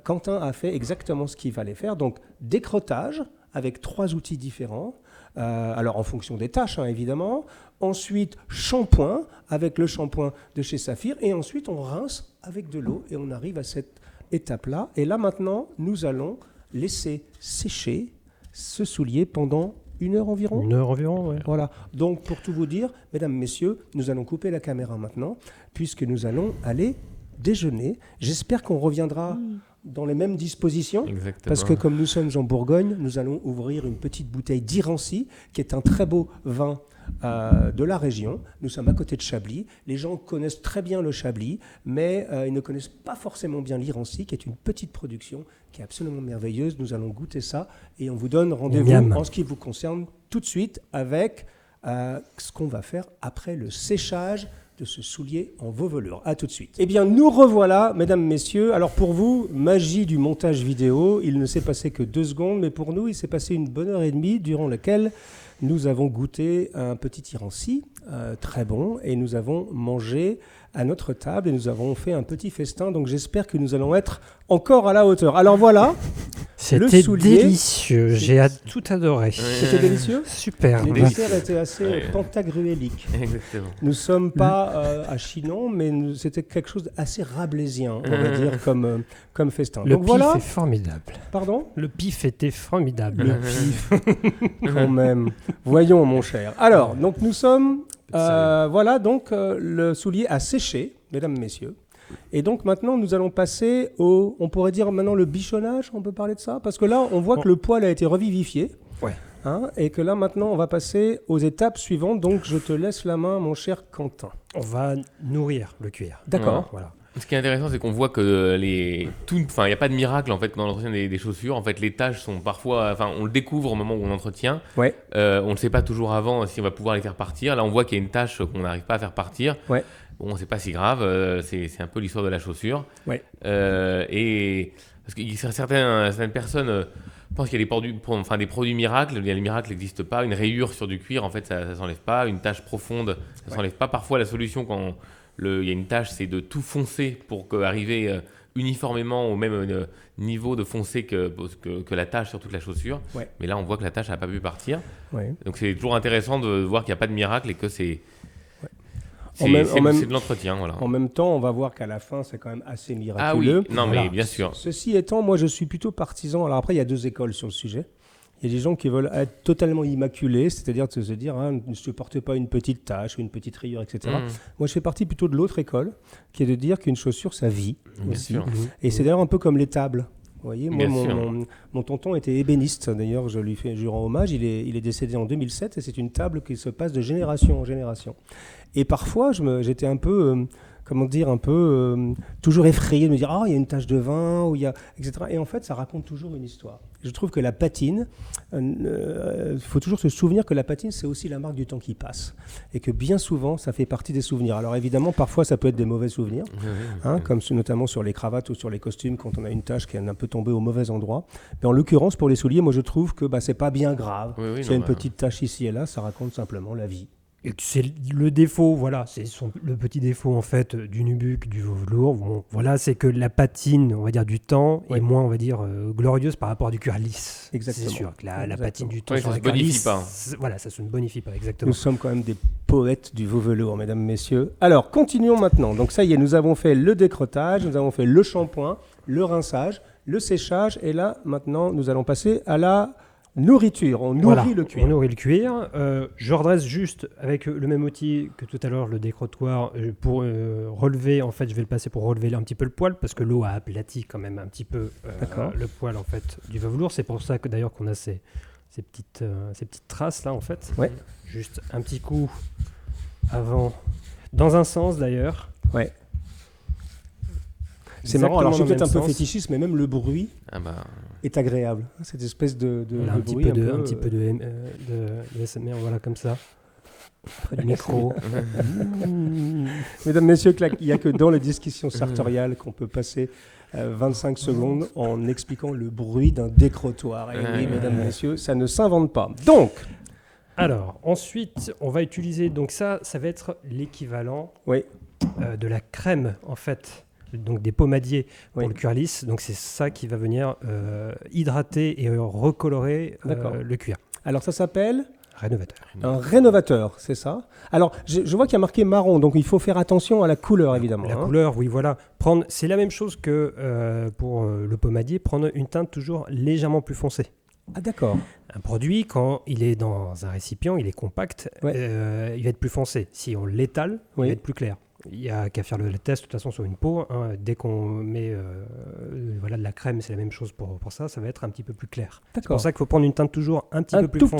Quentin a fait exactement ce qu'il fallait faire. Donc, décrottage avec 3 outils différents. Alors, en fonction des tâches, évidemment. Ensuite, shampoing avec le shampoing de chez Saphir. Et ensuite, on rince avec de l'eau et on arrive à cette étape-là. Et là, maintenant, nous allons laisser sécher ce soulier pendant 1 heure environ. 1 heure environ, oui. Voilà. Donc, pour tout vous dire, mesdames, messieurs, nous allons couper la caméra maintenant, puisque nous allons aller déjeuner. J'espère qu'on reviendra dans les mêmes dispositions. Exactement. Parce que comme nous sommes en Bourgogne, nous allons ouvrir une petite bouteille d'Irancy, qui est un très beau vin de la région. Nous sommes à côté de Chablis. Les gens connaissent très bien le Chablis, mais ils ne connaissent pas forcément bien l'Irancy, qui est une petite production qui est absolument merveilleuse. Nous allons goûter ça et on vous donne rendez-vous en ce qui vous concerne tout de suite avec ce qu'on va faire après le séchage de ce soulier en veau velours. À tout de suite. Eh bien, nous revoilà, mesdames, messieurs. Alors pour vous, magie du montage vidéo, il ne s'est passé que 2 secondes, mais pour nous, il s'est passé une bonne heure et demie durant laquelle nous avons goûté un petit Irancy, très bon, et nous avons mangé à notre table et nous avons fait un petit festin. Donc j'espère que nous allons être encore à la hauteur. Alors voilà. C'était délicieux, j'ai tout adoré. C'était délicieux ? Super. Les desserts étaient assez pantagruéliques. Exactement. Nous ne sommes pas à Chinon, mais c'était quelque chose d'assez rabelaisien, on va dire, comme festin. Le pif est formidable. Pardon ? Le pif était formidable. Le pif, quand même. Voyons, mon cher. Alors, donc nous sommes... voilà, donc le soulier a séché, mesdames, messieurs. Et donc maintenant, nous allons passer on pourrait dire maintenant le bichonnage, on peut parler de ça ? Parce que là, on voit que le poil a été revivifié. Ouais. Et que là, maintenant, on va passer aux étapes suivantes. Donc, je te laisse la main, mon cher Quentin. On va nourrir le cuir. D'accord. Ouais. Voilà. Ce qui est intéressant, c'est qu'on voit que il n'y a pas de miracle en fait dans l'entretien des chaussures. En fait, les tâches sont parfois, on le découvre au moment où on entretient. Ouais. On ne sait pas toujours avant si on va pouvoir les faire partir. Là, on voit qu'il y a une tâche qu'on n'arrive pas à faire partir. Ouais. Bon, c'est pas si grave. C'est un peu l'histoire de la chaussure. Ouais. Et parce qu'il y a certaines personnes pensent qu'il y a des produits miracles. Les miracles n'existent pas. Une rayure sur du cuir, en fait, ça s'enlève pas. Une tâche profonde, ça s'enlève pas. Parfois, la solution quand il y a une tâche, c'est de tout foncer pour arriver uniformément au même niveau de foncé que la tâche sur toute la chaussure. Ouais. Mais là, on voit que la tâche n'a pas pu partir. Ouais. Donc, c'est toujours intéressant de voir qu'il n'y a pas de miracle et que c'est de l'entretien. Voilà. En même temps, on va voir qu'à la fin, c'est quand même assez miraculeux. Ah oui, non, mais bien sûr. Ceci étant, moi, je suis plutôt partisan. Alors après, il y a 2 écoles sur le sujet. Il y a des gens qui veulent être totalement immaculés, c'est-à-dire de se dire ne supportez pas une petite tache ou une petite rayure, etc. Moi, je fais partie plutôt de l'autre école, qui est de dire qu'une chaussure, ça vit aussi. Et c'est d'ailleurs un peu comme les tables. Vous voyez, moi, mon tonton était ébéniste. D'ailleurs, je lui rends hommage. Il est décédé en 2007 et c'est une table qui se passe de génération en génération. Et parfois, j'étais un peu... toujours effrayé de me dire il y a une tache de vin, ou il y a, etc. Et en fait, ça raconte toujours une histoire. Je trouve que la patine, faut toujours se souvenir que la patine, c'est aussi la marque du temps qui passe. Et que bien souvent, ça fait partie des souvenirs. Alors évidemment, parfois, ça peut être des mauvais souvenirs, comme notamment sur les cravates ou sur les costumes, quand on a une tache qui est un peu tombée au mauvais endroit. Mais en l'occurrence, pour les souliers, moi, je trouve que c'est pas bien grave. S'il y a une petite tache ici et là, ça raconte simplement la vie. Et c'est le défaut, voilà, c'est le petit défaut en fait du nubuck, du veau velours. Bon, voilà, c'est que la patine, on va dire du temps, est moins, on va dire, glorieuse par rapport à du cuir lisse. Exactement. C'est sûr que la patine du temps sur ça la se bonifie lisse, pas. Voilà, ça se ne bonifie pas, exactement. Nous sommes quand même des poètes du veau velours, mesdames, messieurs. Alors, continuons maintenant. Donc ça y est, nous avons fait le décrottage, nous avons fait le shampoing, le rinçage, le séchage, et là, maintenant, nous allons passer à la nourriture. On nourrit le cuir. On nourrit le cuir. Je redresse juste avec le même outil que tout à l'heure, le décrottoir, pour relever. En fait, je vais le passer pour relever un petit peu le poil parce que l'eau a aplati quand même un petit peu le poil en fait du veau velours. C'est pour ça que d'ailleurs qu'on a ces petites traces là en fait. Ouais. Juste un petit coup avant, dans un sens d'ailleurs. Ouais. C'est marrant, alors je suis peut-être un peu fétichiste, mais même le bruit est agréable. Cette espèce de bruit. Un petit peu de SMR, voilà, comme ça. Près du micro. Mesdames, messieurs, il n'y a que dans les discussions sartoriales qu'on peut passer 25 secondes en expliquant le bruit d'un décrottoir. Et oui, mesdames, messieurs, ça ne s'invente pas. Donc, alors, ensuite, on va utiliser, donc ça va être l'équivalent de la crème, en fait. Donc des pommadiers pour le cuir lisse. Donc c'est ça qui va venir hydrater et recolorer le cuir. Alors ça s'appelle rénovateur. Un rénovateur, c'est ça. Alors je vois qu'il y a marqué marron, donc il faut faire attention à la couleur évidemment. La couleur, oui, voilà. C'est la même chose que pour le pommadier, prendre une teinte toujours légèrement plus foncée. Ah d'accord. Un produit, quand il est dans un récipient, il est compact, il va être plus foncé. Si on l'étale, il va être plus clair. il n'y a qu'à faire le test de toute façon sur une peau. Hein. Dès qu'on met de la crème, c'est la même chose pour ça, ça va être un petit peu plus clair. C'est pour ça qu'il faut prendre une teinte toujours un petit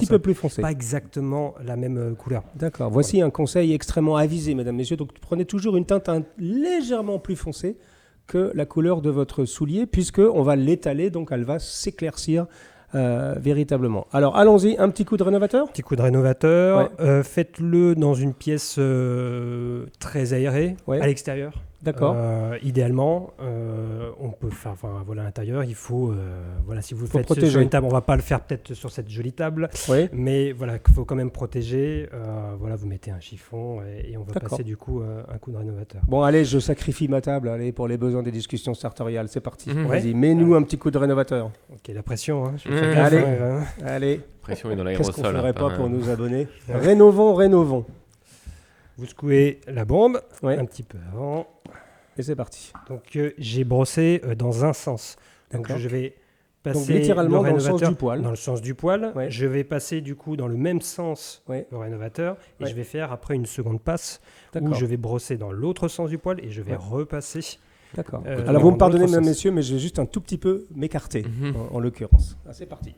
peu plus foncée. Pas exactement la même couleur. D'accord. Voici un conseil extrêmement avisé, mesdames, messieurs. Donc prenez toujours une teinte légèrement plus foncée que la couleur de votre soulier, puisqu'on va l'étaler, donc elle va s'éclaircir véritablement. Alors allons-y, un petit coup de rénovateur. Petit coup de rénovateur. Ouais. Faites-le dans une pièce très aérée, à l'extérieur. D'accord. Idéalement, on peut faire, à l'intérieur, il faut, si vous le faites sur une table, on ne va pas le faire peut-être sur cette jolie table, mais voilà, il faut quand même protéger. Vous mettez un chiffon et on va passer du coup un coup de rénovateur. Bon, allez, je sacrifie ma table, allez, pour les besoins des discussions sartoriales, c'est parti. Vas-y, mets-nous un petit coup de rénovateur. Ok, la pression, hein. Allez. Pression est dans l'aérosol. Qu'est-ce qu'on ne ferait pas pour nos abonnés? Rénovons. Vous secouez la bombe un petit peu avant. Et c'est parti. Donc j'ai brossé dans un sens. Donc je vais passer donc, littéralement le rénovateur dans le sens du poil. Dans le sens du poil. Ouais. Je vais passer du coup dans le même sens le rénovateur et je vais faire après une seconde passe où je vais brosser dans l'autre sens du poil et je vais repasser. D'accord. Alors vous me pardonnez mesdames, messieurs, mais je vais juste un tout petit peu m'écarter en l'occurrence. Ah, c'est parti.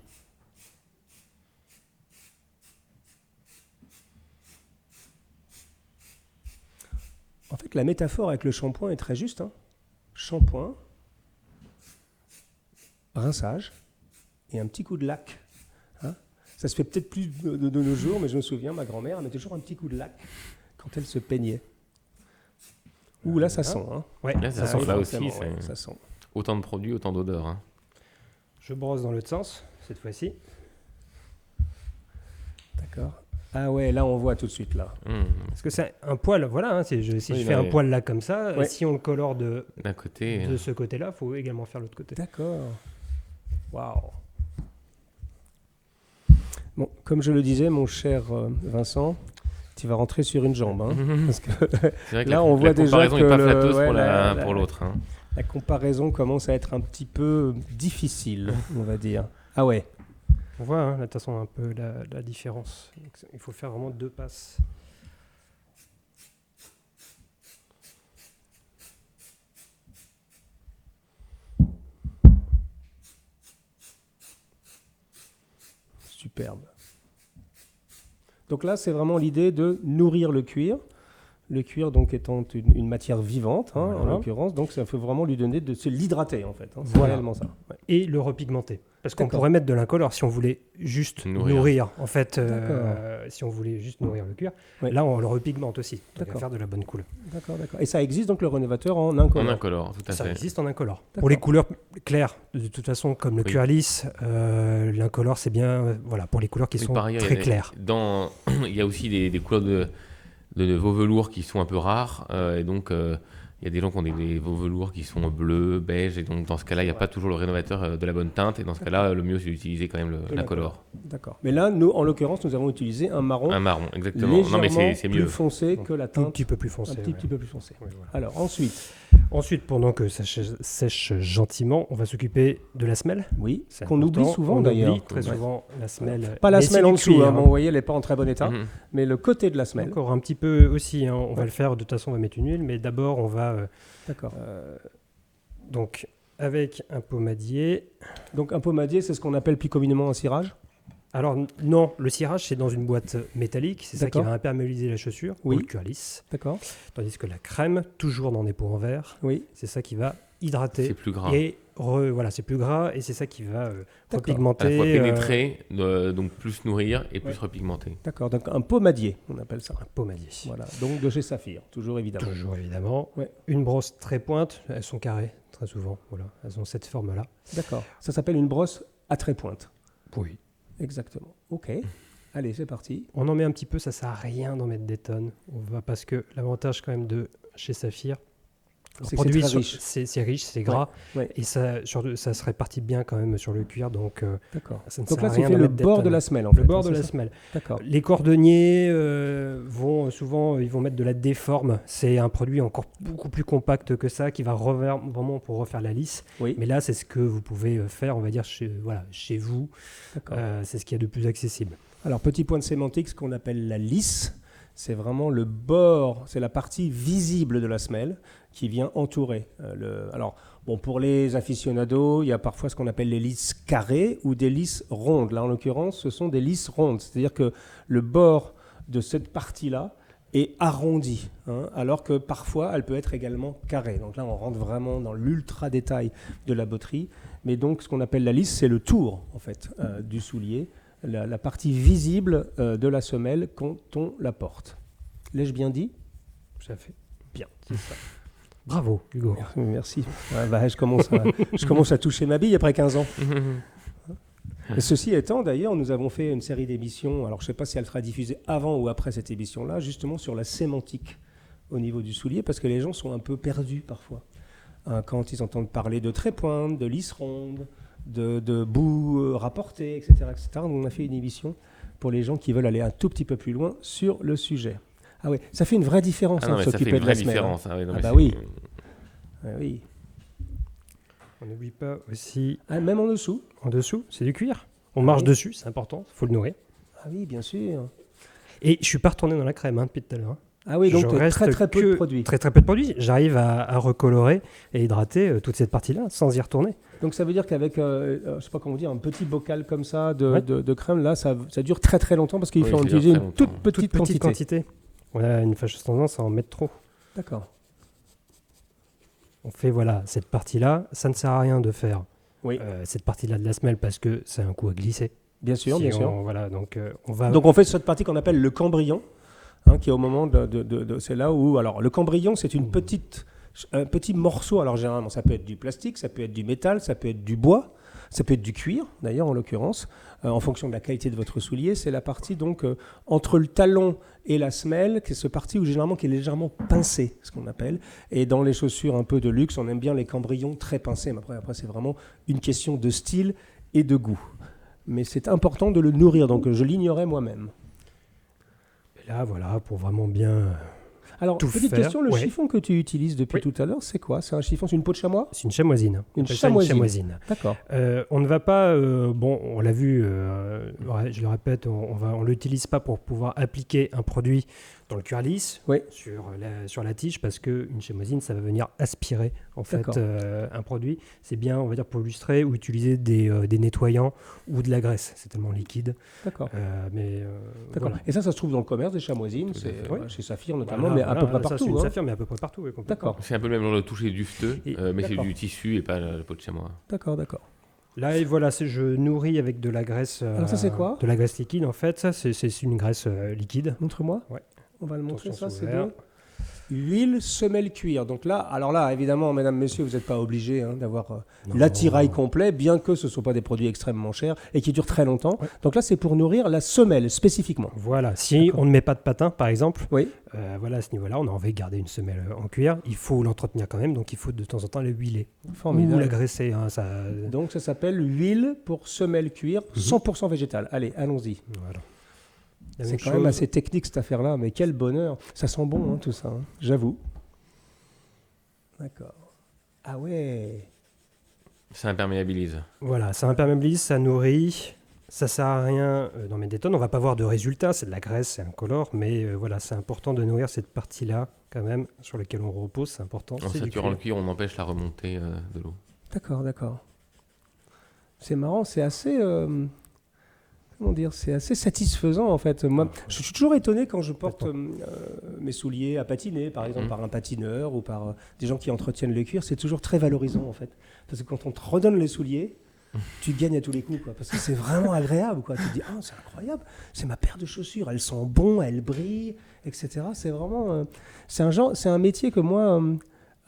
En fait, la métaphore avec le shampoing est très juste. Hein. Shampoing, rinçage et un petit coup de lac. Hein. Ça se fait peut-être plus de nos jours, mais je me souviens, ma grand-mère mettait toujours un petit coup de lac quand elle se peignait. Ouh, là, ça sent. Hein. Ouais, là, ça sent. Là aussi, ça sent. Autant de produits, autant d'odeurs. Hein. Je brosse dans l'autre sens, cette fois-ci. D'accord. Ah ouais, là on voit tout de suite là. Parce que c'est un poil, voilà. Hein, si je fais un poil là comme ça, si on le colore de ce côté-là, il faut également faire l'autre côté. D'accord. Waouh. Bon, comme je le disais, mon cher Vincent, tu vas rentrer sur une jambe, hein, parce que vrai que là on voit déjà que la comparaison n'est pas flatteuse pour l'autre. Hein. La comparaison commence à être un petit peu difficile, on va dire. Ah ouais. On voit, hein, de toute façon, un peu la différence. Donc, il faut faire vraiment 2 passes. Superbe. Donc là, c'est vraiment l'idée de nourrir le cuir. Le cuir, donc, étant une matière vivante, en l'occurrence. Donc, ça faut vraiment lui donner de se l'hydrater, en fait. Hein. C'est réellement ça. Ouais. Et le repigmenter. Parce qu'on pourrait mettre de l'incolore si on voulait juste nourrir. En fait, si on voulait juste nourrir le cuir, là, on le repigmente aussi. On va faire de la bonne couleur. D'accord. Et ça existe donc le rénovateur en incolore? En incolore, tout à fait. Ça existe en incolore. Pour les couleurs claires, de toute façon, comme le cuir lisse, l'incolore, c'est bien pour les couleurs qui sont très claires. Il y a aussi des couleurs de veaux velours qui sont un peu rares. Et donc, il y a des gens qui ont des veaux velours qui sont bleus, beige. Et donc, dans ce cas-là, il n'y a pas toujours le rénovateur de la bonne teinte. Et dans ce cas-là, le mieux, c'est d'utiliser quand même l'incolore. D'accord. Mais là, nous, en l'occurrence, nous avons utilisé un marron. Un marron, exactement. Non, mais c'est mieux. Plus foncé que la teinte. Un petit peu plus foncé. Petit peu plus foncé. Oui, voilà. Alors, ensuite, pendant que ça sèche gentiment, on va s'occuper de la semelle. Oui, qu'on oublie souvent d'ailleurs. On oublie très souvent la semelle. Pas la semelle en dessous, hein. Bon, vous voyez, elle n'est pas en très bon état, mais le côté de la semelle. Encore un petit peu aussi, hein. On va le faire, de toute façon, on va mettre une huile, mais d'abord, on va... D'accord. Donc, avec un pommadier. Donc, un pommadier, c'est ce qu'on appelle plus communément un cirage? Alors non, le cirage, c'est dans une boîte métallique. C'est ça qui va imperméabiliser la chaussure ou le cuir lisse. D'accord. Tandis que la crème, toujours dans des pots en verre, c'est ça qui va hydrater. C'est plus gras. Et c'est plus gras et c'est ça qui va repigmenter. À la fois pénétrer, donc plus nourrir et plus repigmenter. D'accord, donc un pommadier, on appelle ça. Un pommadier. Voilà, donc de chez Saphir, toujours évidemment. Toujours évidemment. Ouais. Une brosse très pointe, elles sont carrées très souvent. Voilà, elles ont cette forme-là. D'accord, ça s'appelle une brosse à très pointe. Oui. Exactement. Ok. Allez, c'est parti. On en met un petit peu, ça sert à rien d'en mettre des tonnes. parce que l'avantage quand même de chez Saphir, c'est très riche. C'est riche, c'est gras, et ça se répartit bien quand même sur le cuir. Donc, d'accord. Donc là, tu fais le bord de la semelle, en fait. Le bord de la semelle. D'accord. Les cordonniers vont souvent, ils vont mettre de la déforme. C'est un produit encore beaucoup plus compact que ça, qui va vraiment pour refaire la lisse. Oui. Mais là, c'est ce que vous pouvez faire, on va dire, chez vous. C'est ce qu'il y a de plus accessible. Alors, petit point de sémantique, ce qu'on appelle la lisse, c'est vraiment le bord, c'est la partie visible de la semelle qui vient entourer. Alors, pour les aficionados, il y a parfois ce qu'on appelle les lisses carrées ou des lisses rondes. Là, en l'occurrence, ce sont des lisses rondes. C'est-à-dire que le bord de cette partie-là est arrondi, alors que parfois, elle peut être également carrée. Donc là, on rentre vraiment dans l'ultra détail de la botterie. Mais donc, ce qu'on appelle la lisse, c'est le tour, en fait, du soulier. La partie visible de la semelle quand on la porte. L'ai-je bien dit ? Tout à fait. Bien, c'est ça. Bravo, Hugo. Merci. Ouais, je commence à toucher ma bille après 15 ans. Ceci étant, d'ailleurs, nous avons fait une série d'émissions, alors je ne sais pas si elle sera diffusée avant ou après cette émission-là, justement sur la sémantique au niveau du soulier, parce que les gens sont un peu perdus parfois. Quand ils entendent parler de trait-pointe, de lisse ronde, de bout rapporté, etc., etc. Donc on a fait une émission pour les gens qui veulent aller un tout petit peu plus loin sur le sujet. Ah oui, ça fait une vraie différence de s'occuper de la semelle. Oui. On n'oublie pas aussi... même en dessous. En dessous, c'est du cuir. On marche dessus, c'est important, il faut le nourrir. Ah oui, bien sûr. Et je ne suis pas retourné dans la crème depuis tout à l'heure. Ah oui, donc très peu de produits. Très peu de produits. J'arrive à recolorer et hydrater toute cette partie-là sans y retourner. Donc ça veut dire qu'avec, je sais pas comment dire, un petit bocal comme ça de crème, là, ça dure très très longtemps parce qu'il faut en utiliser une toute petite quantité. On a une fâcheuse tendance à en mettre trop. D'accord. On fait cette partie-là. Ça ne sert à rien de faire cette partie-là de la semelle parce que c'est un coup à glisser. Bien sûr, bien sûr. Donc on fait cette partie qu'on appelle le cambrion. Qui est au moment c'est là où... Alors, le cambrion, c'est un petit morceau. Alors, généralement, ça peut être du plastique, ça peut être du métal, ça peut être du bois, ça peut être du cuir, d'ailleurs, en l'occurrence, en fonction de la qualité de votre soulier. C'est la partie, donc, entre le talon et la semelle, qui est ce parti qui est légèrement pincé, ce qu'on appelle. Et dans les chaussures un peu de luxe, on aime bien les cambrions très pincés. Mais après c'est vraiment une question de style et de goût. Mais c'est important de le nourrir, donc je l'ignorais moi-même. Là, pour vraiment bien Alors, tout petite faire. Question, le chiffon que tu utilises depuis tout à l'heure, c'est quoi ? C'est un chiffon, c'est une peau de chamois ? C'est une chamoisine. Une chamoisine. D'accord. On ne va pas... on l'a vu, je le répète, on ne l'utilise pas pour pouvoir appliquer un produit dans le cuir lisse, sur la tige, parce qu'une chamoisine, ça va venir aspirer en fait un produit. C'est bien, on va dire, pour illustrer ou utiliser des nettoyants ou de la graisse. C'est tellement liquide. D'accord. D'accord. Voilà. Et ça se trouve dans le commerce des chamoisines, chez Saphir notamment, mais à peu près partout. C'est Saphir, mais à peu près partout. D'accord. C'est un peu le même genre de toucher dufteux, mais c'est du tissu et pas la peau de chamois. D'accord. Là, je nourris avec de la graisse. Alors ça, c'est quoi ? De la graisse liquide, en fait. Ça, c'est une graisse liquide. Montre-moi. Ouais. On va le montrer, ça, c'est de huile semelle cuir. Donc là, évidemment, mesdames, messieurs, vous n'êtes pas obligés d'avoir l'attirail complet, bien que ce ne soient pas des produits extrêmement chers et qui durent très longtemps. Ouais. Donc là, c'est pour nourrir la semelle spécifiquement. Voilà. Si on ne met pas de patin, par exemple, à ce niveau-là, on a envie de garder une semelle en cuir. Il faut l'entretenir quand même, donc il faut de temps en temps la huiler. Formidable. Ou la graisser. Donc ça s'appelle huile pour semelle cuir, 100% végétale. Allez, allons-y. Voilà. C'est quand même assez technique cette affaire-là, mais quel bonheur. Ça sent bon tout ça, j'avoue. D'accord. Ah ouais. Ça imperméabilise. Voilà, ça imperméabilise, ça nourrit. Ça sert à rien d'en mettre des tonnes. On va pas voir de résultats, c'est de la graisse, c'est incolore, mais c'est important de nourrir cette partie-là quand même sur laquelle on repose, c'est important. En saturant le cuir, on empêche la remontée de l'eau. D'accord. C'est marrant, c'est assez... c'est assez satisfaisant en fait. Moi, je suis toujours étonné quand je porte mes souliers à patiner, par exemple par un patineur ou par des gens qui entretiennent le cuir. C'est toujours très valorisant en fait. Parce que quand on te redonne les souliers, tu gagnes à tous les coups, parce que c'est vraiment agréable. Tu te dis, c'est incroyable, c'est ma paire de chaussures, elles sont bonnes, elles brillent, etc. C'est vraiment... c'est un métier que moi...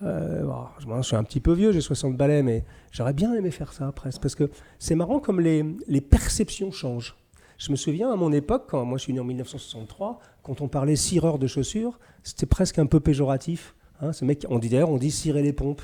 je suis un petit peu vieux, j'ai 60 balais, mais j'aurais bien aimé faire ça presque, parce que c'est marrant comme les perceptions changent. Je me souviens à mon époque, quand moi je suis né en 1963, quand on parlait cireur de chaussures, c'était presque un peu péjoratif. Ce mec, on dit cirer les pompes.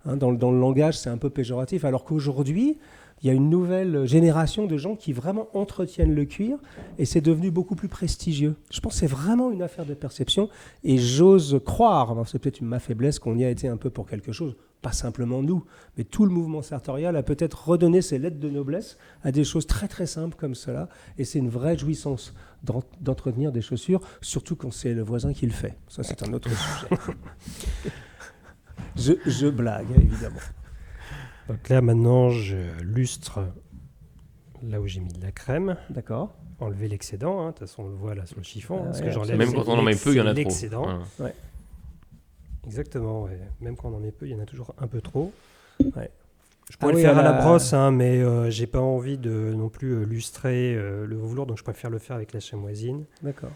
Dans le langage, c'est un peu péjoratif, alors qu'aujourd'hui, il y a une nouvelle génération de gens qui vraiment entretiennent le cuir et c'est devenu beaucoup plus prestigieux. Je pense que c'est vraiment une affaire de perception et j'ose croire, c'est peut-être ma faiblesse, qu'on y a été un peu pour quelque chose, pas simplement nous, mais tout le mouvement sartorial a peut-être redonné ses lettres de noblesse à des choses très très simples comme cela. Et c'est une vraie jouissance d'entretenir des chaussures, surtout quand c'est le voisin qui le fait. Ça, c'est un autre sujet. Je blague, évidemment. Donc là, maintenant, je lustre là où j'ai mis de la crème. D'accord. Enlever l'excédent, de toute façon, on le voit là sur le chiffon. Parce que j'enlève même quand on en met peu, il y en a trop. L'excédent. Ouais. Exactement, ouais. Même quand on en met peu, il y en a toujours un peu trop. Ouais. Je pourrais le faire à la brosse, mais j'ai pas envie de non plus lustrer le velours, donc je préfère le faire avec la chamoisine. D'accord.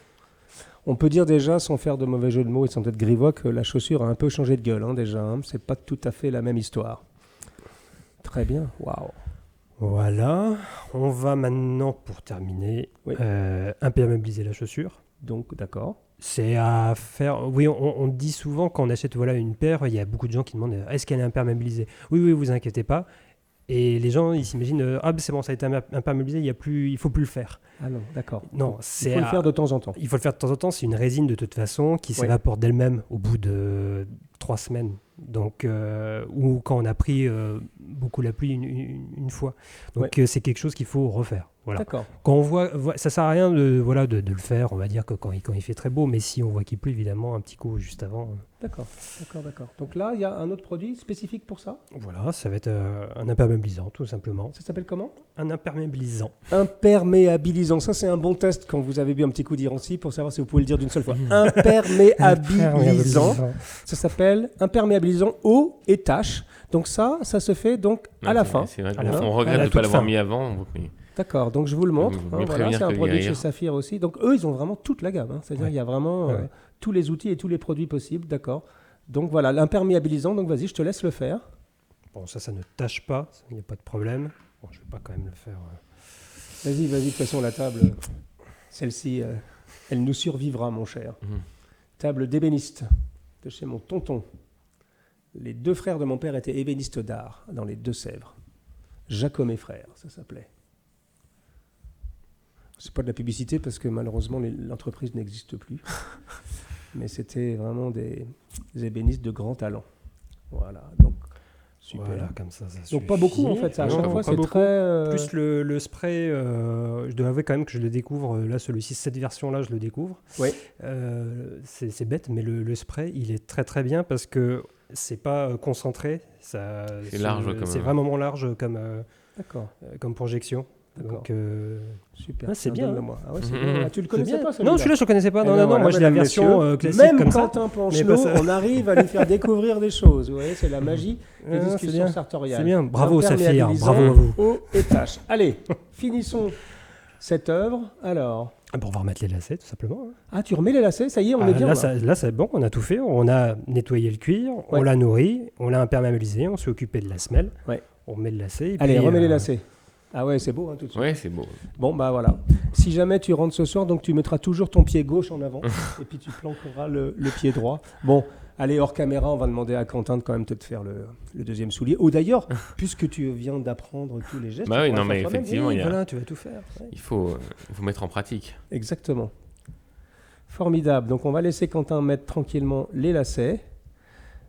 On peut dire déjà, sans faire de mauvais jeu de mots et sans être grivois, que la chaussure a un peu changé de gueule déjà. C'est pas tout à fait la même histoire. Très bien, waouh. Voilà, on va maintenant, pour terminer, imperméabiliser la chaussure. Donc, d'accord. C'est à faire... Oui, on dit souvent quand on achète une paire, il y a beaucoup de gens qui demandent est-ce qu'elle est imperméabilisée ? Oui, vous inquiétez pas. Et les gens, ils s'imaginent c'est bon, ça a été imperméabilisé, il faut plus le faire. Ah non, d'accord. Non, il faut le faire de temps en temps. Il faut le faire de temps en temps. C'est une résine de toute façon qui s'évapore d'elle-même au bout de 3 semaines. Donc, ou quand on a pris beaucoup la pluie une fois. Donc, c'est quelque chose qu'il faut refaire. Voilà. D'accord. Quand on voit, ça sert à rien de le faire. On va dire que quand il fait très beau, mais si on voit qu'il pleut, évidemment, un petit coup juste avant. D'accord. Donc là, il y a un autre produit spécifique pour ça ? Voilà, ça va être un imperméabilisant, tout simplement. Ça s'appelle comment ? Un imperméabilisant. Imperméabilisant. Ça, c'est un bon test quand vous avez bu un petit coup d'Irancy pour savoir si vous pouvez le dire d'une seule fois. Imperméabilisant. Ça s'appelle imperméabilisant eau et tâches. Donc ça se fait donc à la fin. C'est vrai, on regrette de ne pas l'avoir mis avant. D'accord, donc je vous le montre. Voilà, c'est un produit chez Saphir aussi. Donc eux, ils ont vraiment toute la gamme. C'est-à-dire qu'il y a vraiment tous les outils et tous les produits possibles. D'accord. Donc voilà, l'imperméabilisant. Donc vas-y, je te laisse le faire. Bon, ça ne tâche pas. Il n'y a pas de problème. Bon, je ne vais pas quand même le faire. Vas-y, de toute façon, la table, celle-ci, elle nous survivra, mon cher. Table d'ébéniste de chez mon tonton. Les 2 frères de mon père étaient ébénistes d'art dans les Deux-Sèvres. Jacomet frères, ça s'appelait. C'est pas de la publicité parce que malheureusement l'entreprise n'existe plus. Mais c'était vraiment des ébénistes de grand talent. Voilà, donc super. Voilà, comme ça donc pas beaucoup en fait, ça à chaque fois c'est beaucoup. Très... Plus le spray, je dois avouer quand même que je le découvre, là celui-ci, cette version-là je le découvre. Oui. C'est bête, mais le spray il est très très bien parce que c'est pas concentré. C'est large c'est vraiment large comme projection. D'accord. Donc, super. C'est bien. Moi. Ah ouais, c'est bien. Ah, tu le connaissais pas celui-là ? Non, celui-là je le connaissais pas. Non, moi j'ai la version classique même comme ça. Même Quentin Planchelot, on arrive à lui faire découvrir des choses. Vous voyez, c'est la magie des discussions sartoriales. C'est bien. Bravo Saphir, bravo à vous. Eau et tâches. Allez, finissons cette œuvre. Alors. On va remettre les lacets tout simplement. Ah, tu remets les lacets, ça y est, on est bien là c'est bon, on a tout fait. On a nettoyé le cuir, on l'a nourri, on l'a imperméabilisé, on s'est occupé de la semelle. Ouais. On met le lacet. Allez, remets les lacets. Ah ouais, c'est beau tout de suite. Ouais, c'est beau. Bon, bah voilà. Si jamais tu rentres ce soir, donc tu mettras toujours ton pied gauche en avant et puis tu planqueras le pied droit. Bon, allez, hors caméra, on va demander à Quentin de quand même te faire le deuxième soulier. Ou d'ailleurs, puisque tu viens d'apprendre tous les gestes... Bah oui, non mais effectivement, voilà, tu vas tout faire. Ouais. Il faut mettre en pratique. Exactement. Formidable. Donc on va laisser Quentin mettre tranquillement les lacets.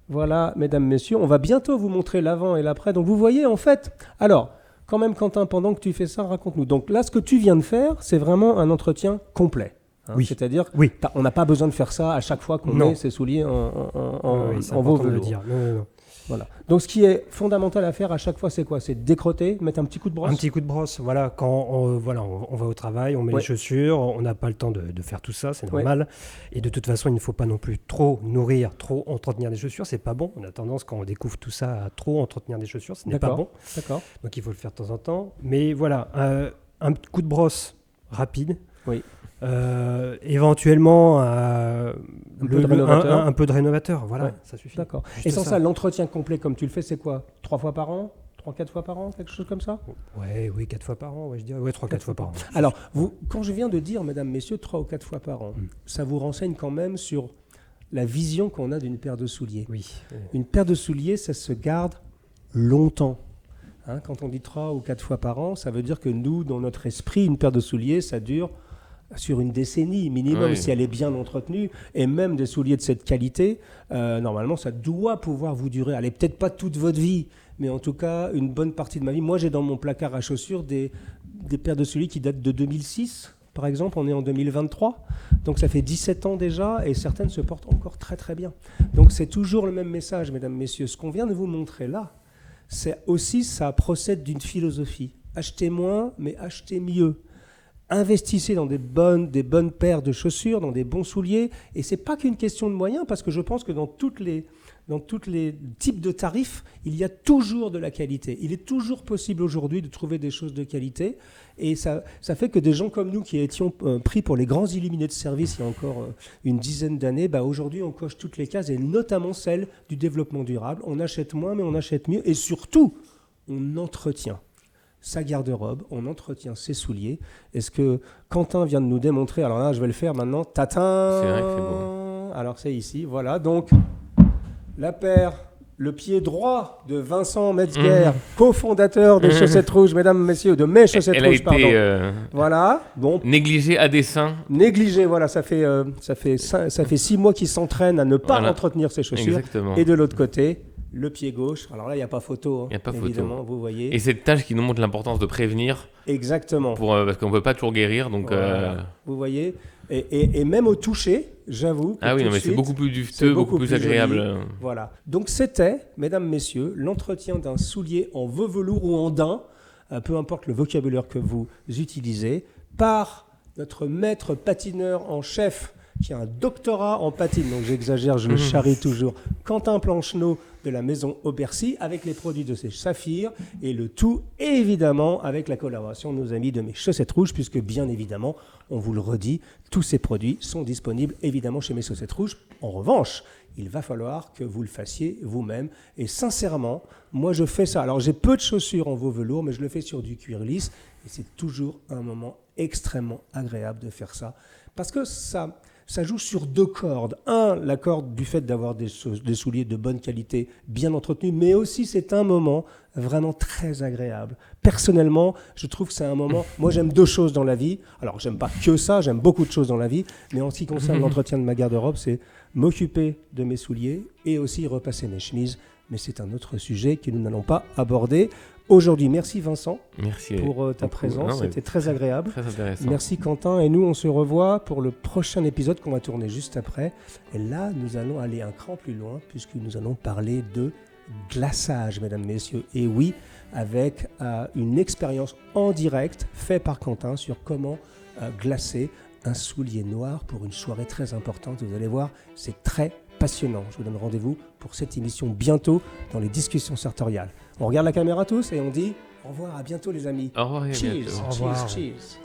Voilà, mesdames, messieurs, on va bientôt vous montrer l'avant et l'après. Donc vous voyez, en fait... Alors... Quand même, Quentin, pendant que tu fais ça, raconte-nous. Donc là, ce que tu viens de faire, c'est vraiment un entretien complet. Oui. C'est-à-dire, on n'a pas besoin de faire ça à chaque fois qu'on met ses souliers en veau velours. Non. Voilà. Donc, ce qui est fondamental à faire à chaque fois, c'est quoi ? C'est décrotter, mettre un petit coup de brosse. Un petit coup de brosse, voilà. Quand on va au travail, on met les chaussures, on n'a pas le temps de faire tout ça, c'est normal. Et de toute façon, il ne faut pas non plus trop nourrir, trop entretenir des chaussures, c'est pas bon. On a tendance, quand on découvre tout ça, à trop entretenir des chaussures, ce n'est pas bon. D'accord. Donc, il faut le faire de temps en temps. Mais voilà, un coup de brosse rapide. Oui. Éventuellement un peu de rénovateur, voilà, ça suffit. D'accord. Et sans ça, l'entretien complet comme tu le fais, c'est quoi ? 3 fois par an ? 3-4 fois par an, quelque chose comme ça ? Oui, 4 fois par an, je dirais. 3-4 fois par an. Alors, quand je viens de dire, mesdames, messieurs, 3 ou 4 fois par an, ça vous renseigne quand même sur la vision qu'on a d'une paire de souliers. Oui. Une paire de souliers, ça se garde longtemps. Quand on dit 3 ou 4 fois par an, ça veut dire que nous, dans notre esprit, une paire de souliers, ça dure sur une décennie minimum, si elle est bien entretenue, et même des souliers de cette qualité, normalement, ça doit pouvoir vous durer. Allez, peut-être pas toute votre vie, mais en tout cas, une bonne partie de ma vie. Moi, j'ai dans mon placard à chaussures des paires de souliers qui datent de 2006, par exemple. On est en 2023, donc ça fait 17 ans déjà, et certaines se portent encore très très bien. Donc c'est toujours le même message, mesdames, messieurs. Ce qu'on vient de vous montrer là, c'est aussi, ça procède d'une philosophie. Achetez moins, mais achetez mieux. Investissez dans des bonnes paires de chaussures, dans des bons souliers. Et ce n'est pas qu'une question de moyens, parce que je pense que dans tous les types de tarifs, il y a toujours de la qualité. Il est toujours possible aujourd'hui de trouver des choses de qualité. Et ça fait que des gens comme nous, qui étions pris pour les grands illuminés de service il y a encore une dizaine d'années, aujourd'hui on coche toutes les cases, et notamment celle du développement durable. On achète moins, mais on achète mieux. Et surtout, on entretient sa garde-robe, on entretient ses souliers. Et ce que Quentin vient de nous démontrer, alors là je vais le faire maintenant, tatin. C'est vrai que c'est beau. Alors c'est ici, voilà, donc la paire, le pied droit de Vincent Metzger, cofondateur des Chaussettes Rouges, mesdames, messieurs, de mes Chaussettes Rouges, pardon. Voilà, bon. Négligé à dessein. Négligé, voilà, ça fait 6 mois qu'il s'entraîne à ne pas entretenir ses chaussures. Exactement. Et de l'autre côté, le pied gauche. Alors là, il n'y a pas photo. Il n'y a pas évidemment, photo. Vous voyez. Et cette tâche qui nous montre l'importance de prévenir. Exactement. Parce qu'on ne peut pas toujours guérir. Donc, voilà. Vous voyez. Et même au toucher, j'avoue. Ah oui, non, mais c'est beaucoup plus dufteux, beaucoup plus agréable. Joli. Voilà. Donc c'était, mesdames, messieurs, l'entretien d'un soulier en velours ou en daim, peu importe le vocabulaire que vous utilisez, par notre maître patineur en chef, qui a un doctorat en patine, donc j'exagère, je le charrie toujours, Quentin Plancheneau de la maison Aubercy, avec les produits de ses saphirs, et le tout évidemment avec la collaboration de nos amis de mes Chaussettes Rouges, puisque bien évidemment, on vous le redit, tous ces produits sont disponibles évidemment chez mes Chaussettes Rouges. En revanche, il va falloir que vous le fassiez vous-même, et sincèrement, moi je fais ça. Alors j'ai peu de chaussures en veau velours, mais je le fais sur du cuir lisse, et c'est toujours un moment extrêmement agréable de faire ça, parce que ça joue sur 2 cordes. La corde du fait d'avoir des souliers de bonne qualité, bien entretenus, mais aussi c'est un moment vraiment très agréable. Personnellement, je trouve que c'est un moment... Moi, j'aime 2 choses dans la vie. Alors, j'aime pas que ça, j'aime beaucoup de choses dans la vie, mais en ce qui concerne l'entretien de ma garde-robe, c'est m'occuper de mes souliers et aussi repasser mes chemises. Mais c'est un autre sujet que nous n'allons pas aborder aujourd'hui. Merci Vincent pour ta présence, c'était très agréable. Très intéressant. Merci Quentin, et nous on se revoit pour le prochain épisode qu'on va tourner juste après. Et là, nous allons aller un cran plus loin, puisque nous allons parler de glaçage, mesdames, messieurs. Et oui, avec une expérience en direct faite par Quentin sur comment glacer un soulier noir pour une soirée très importante. Vous allez voir, c'est très passionnant. Je vous donne rendez-vous pour cette émission bientôt dans les discussions sartoriales. On regarde la caméra tous et on dit au revoir, à bientôt les amis. Au revoir. Cheers, Au revoir. cheers.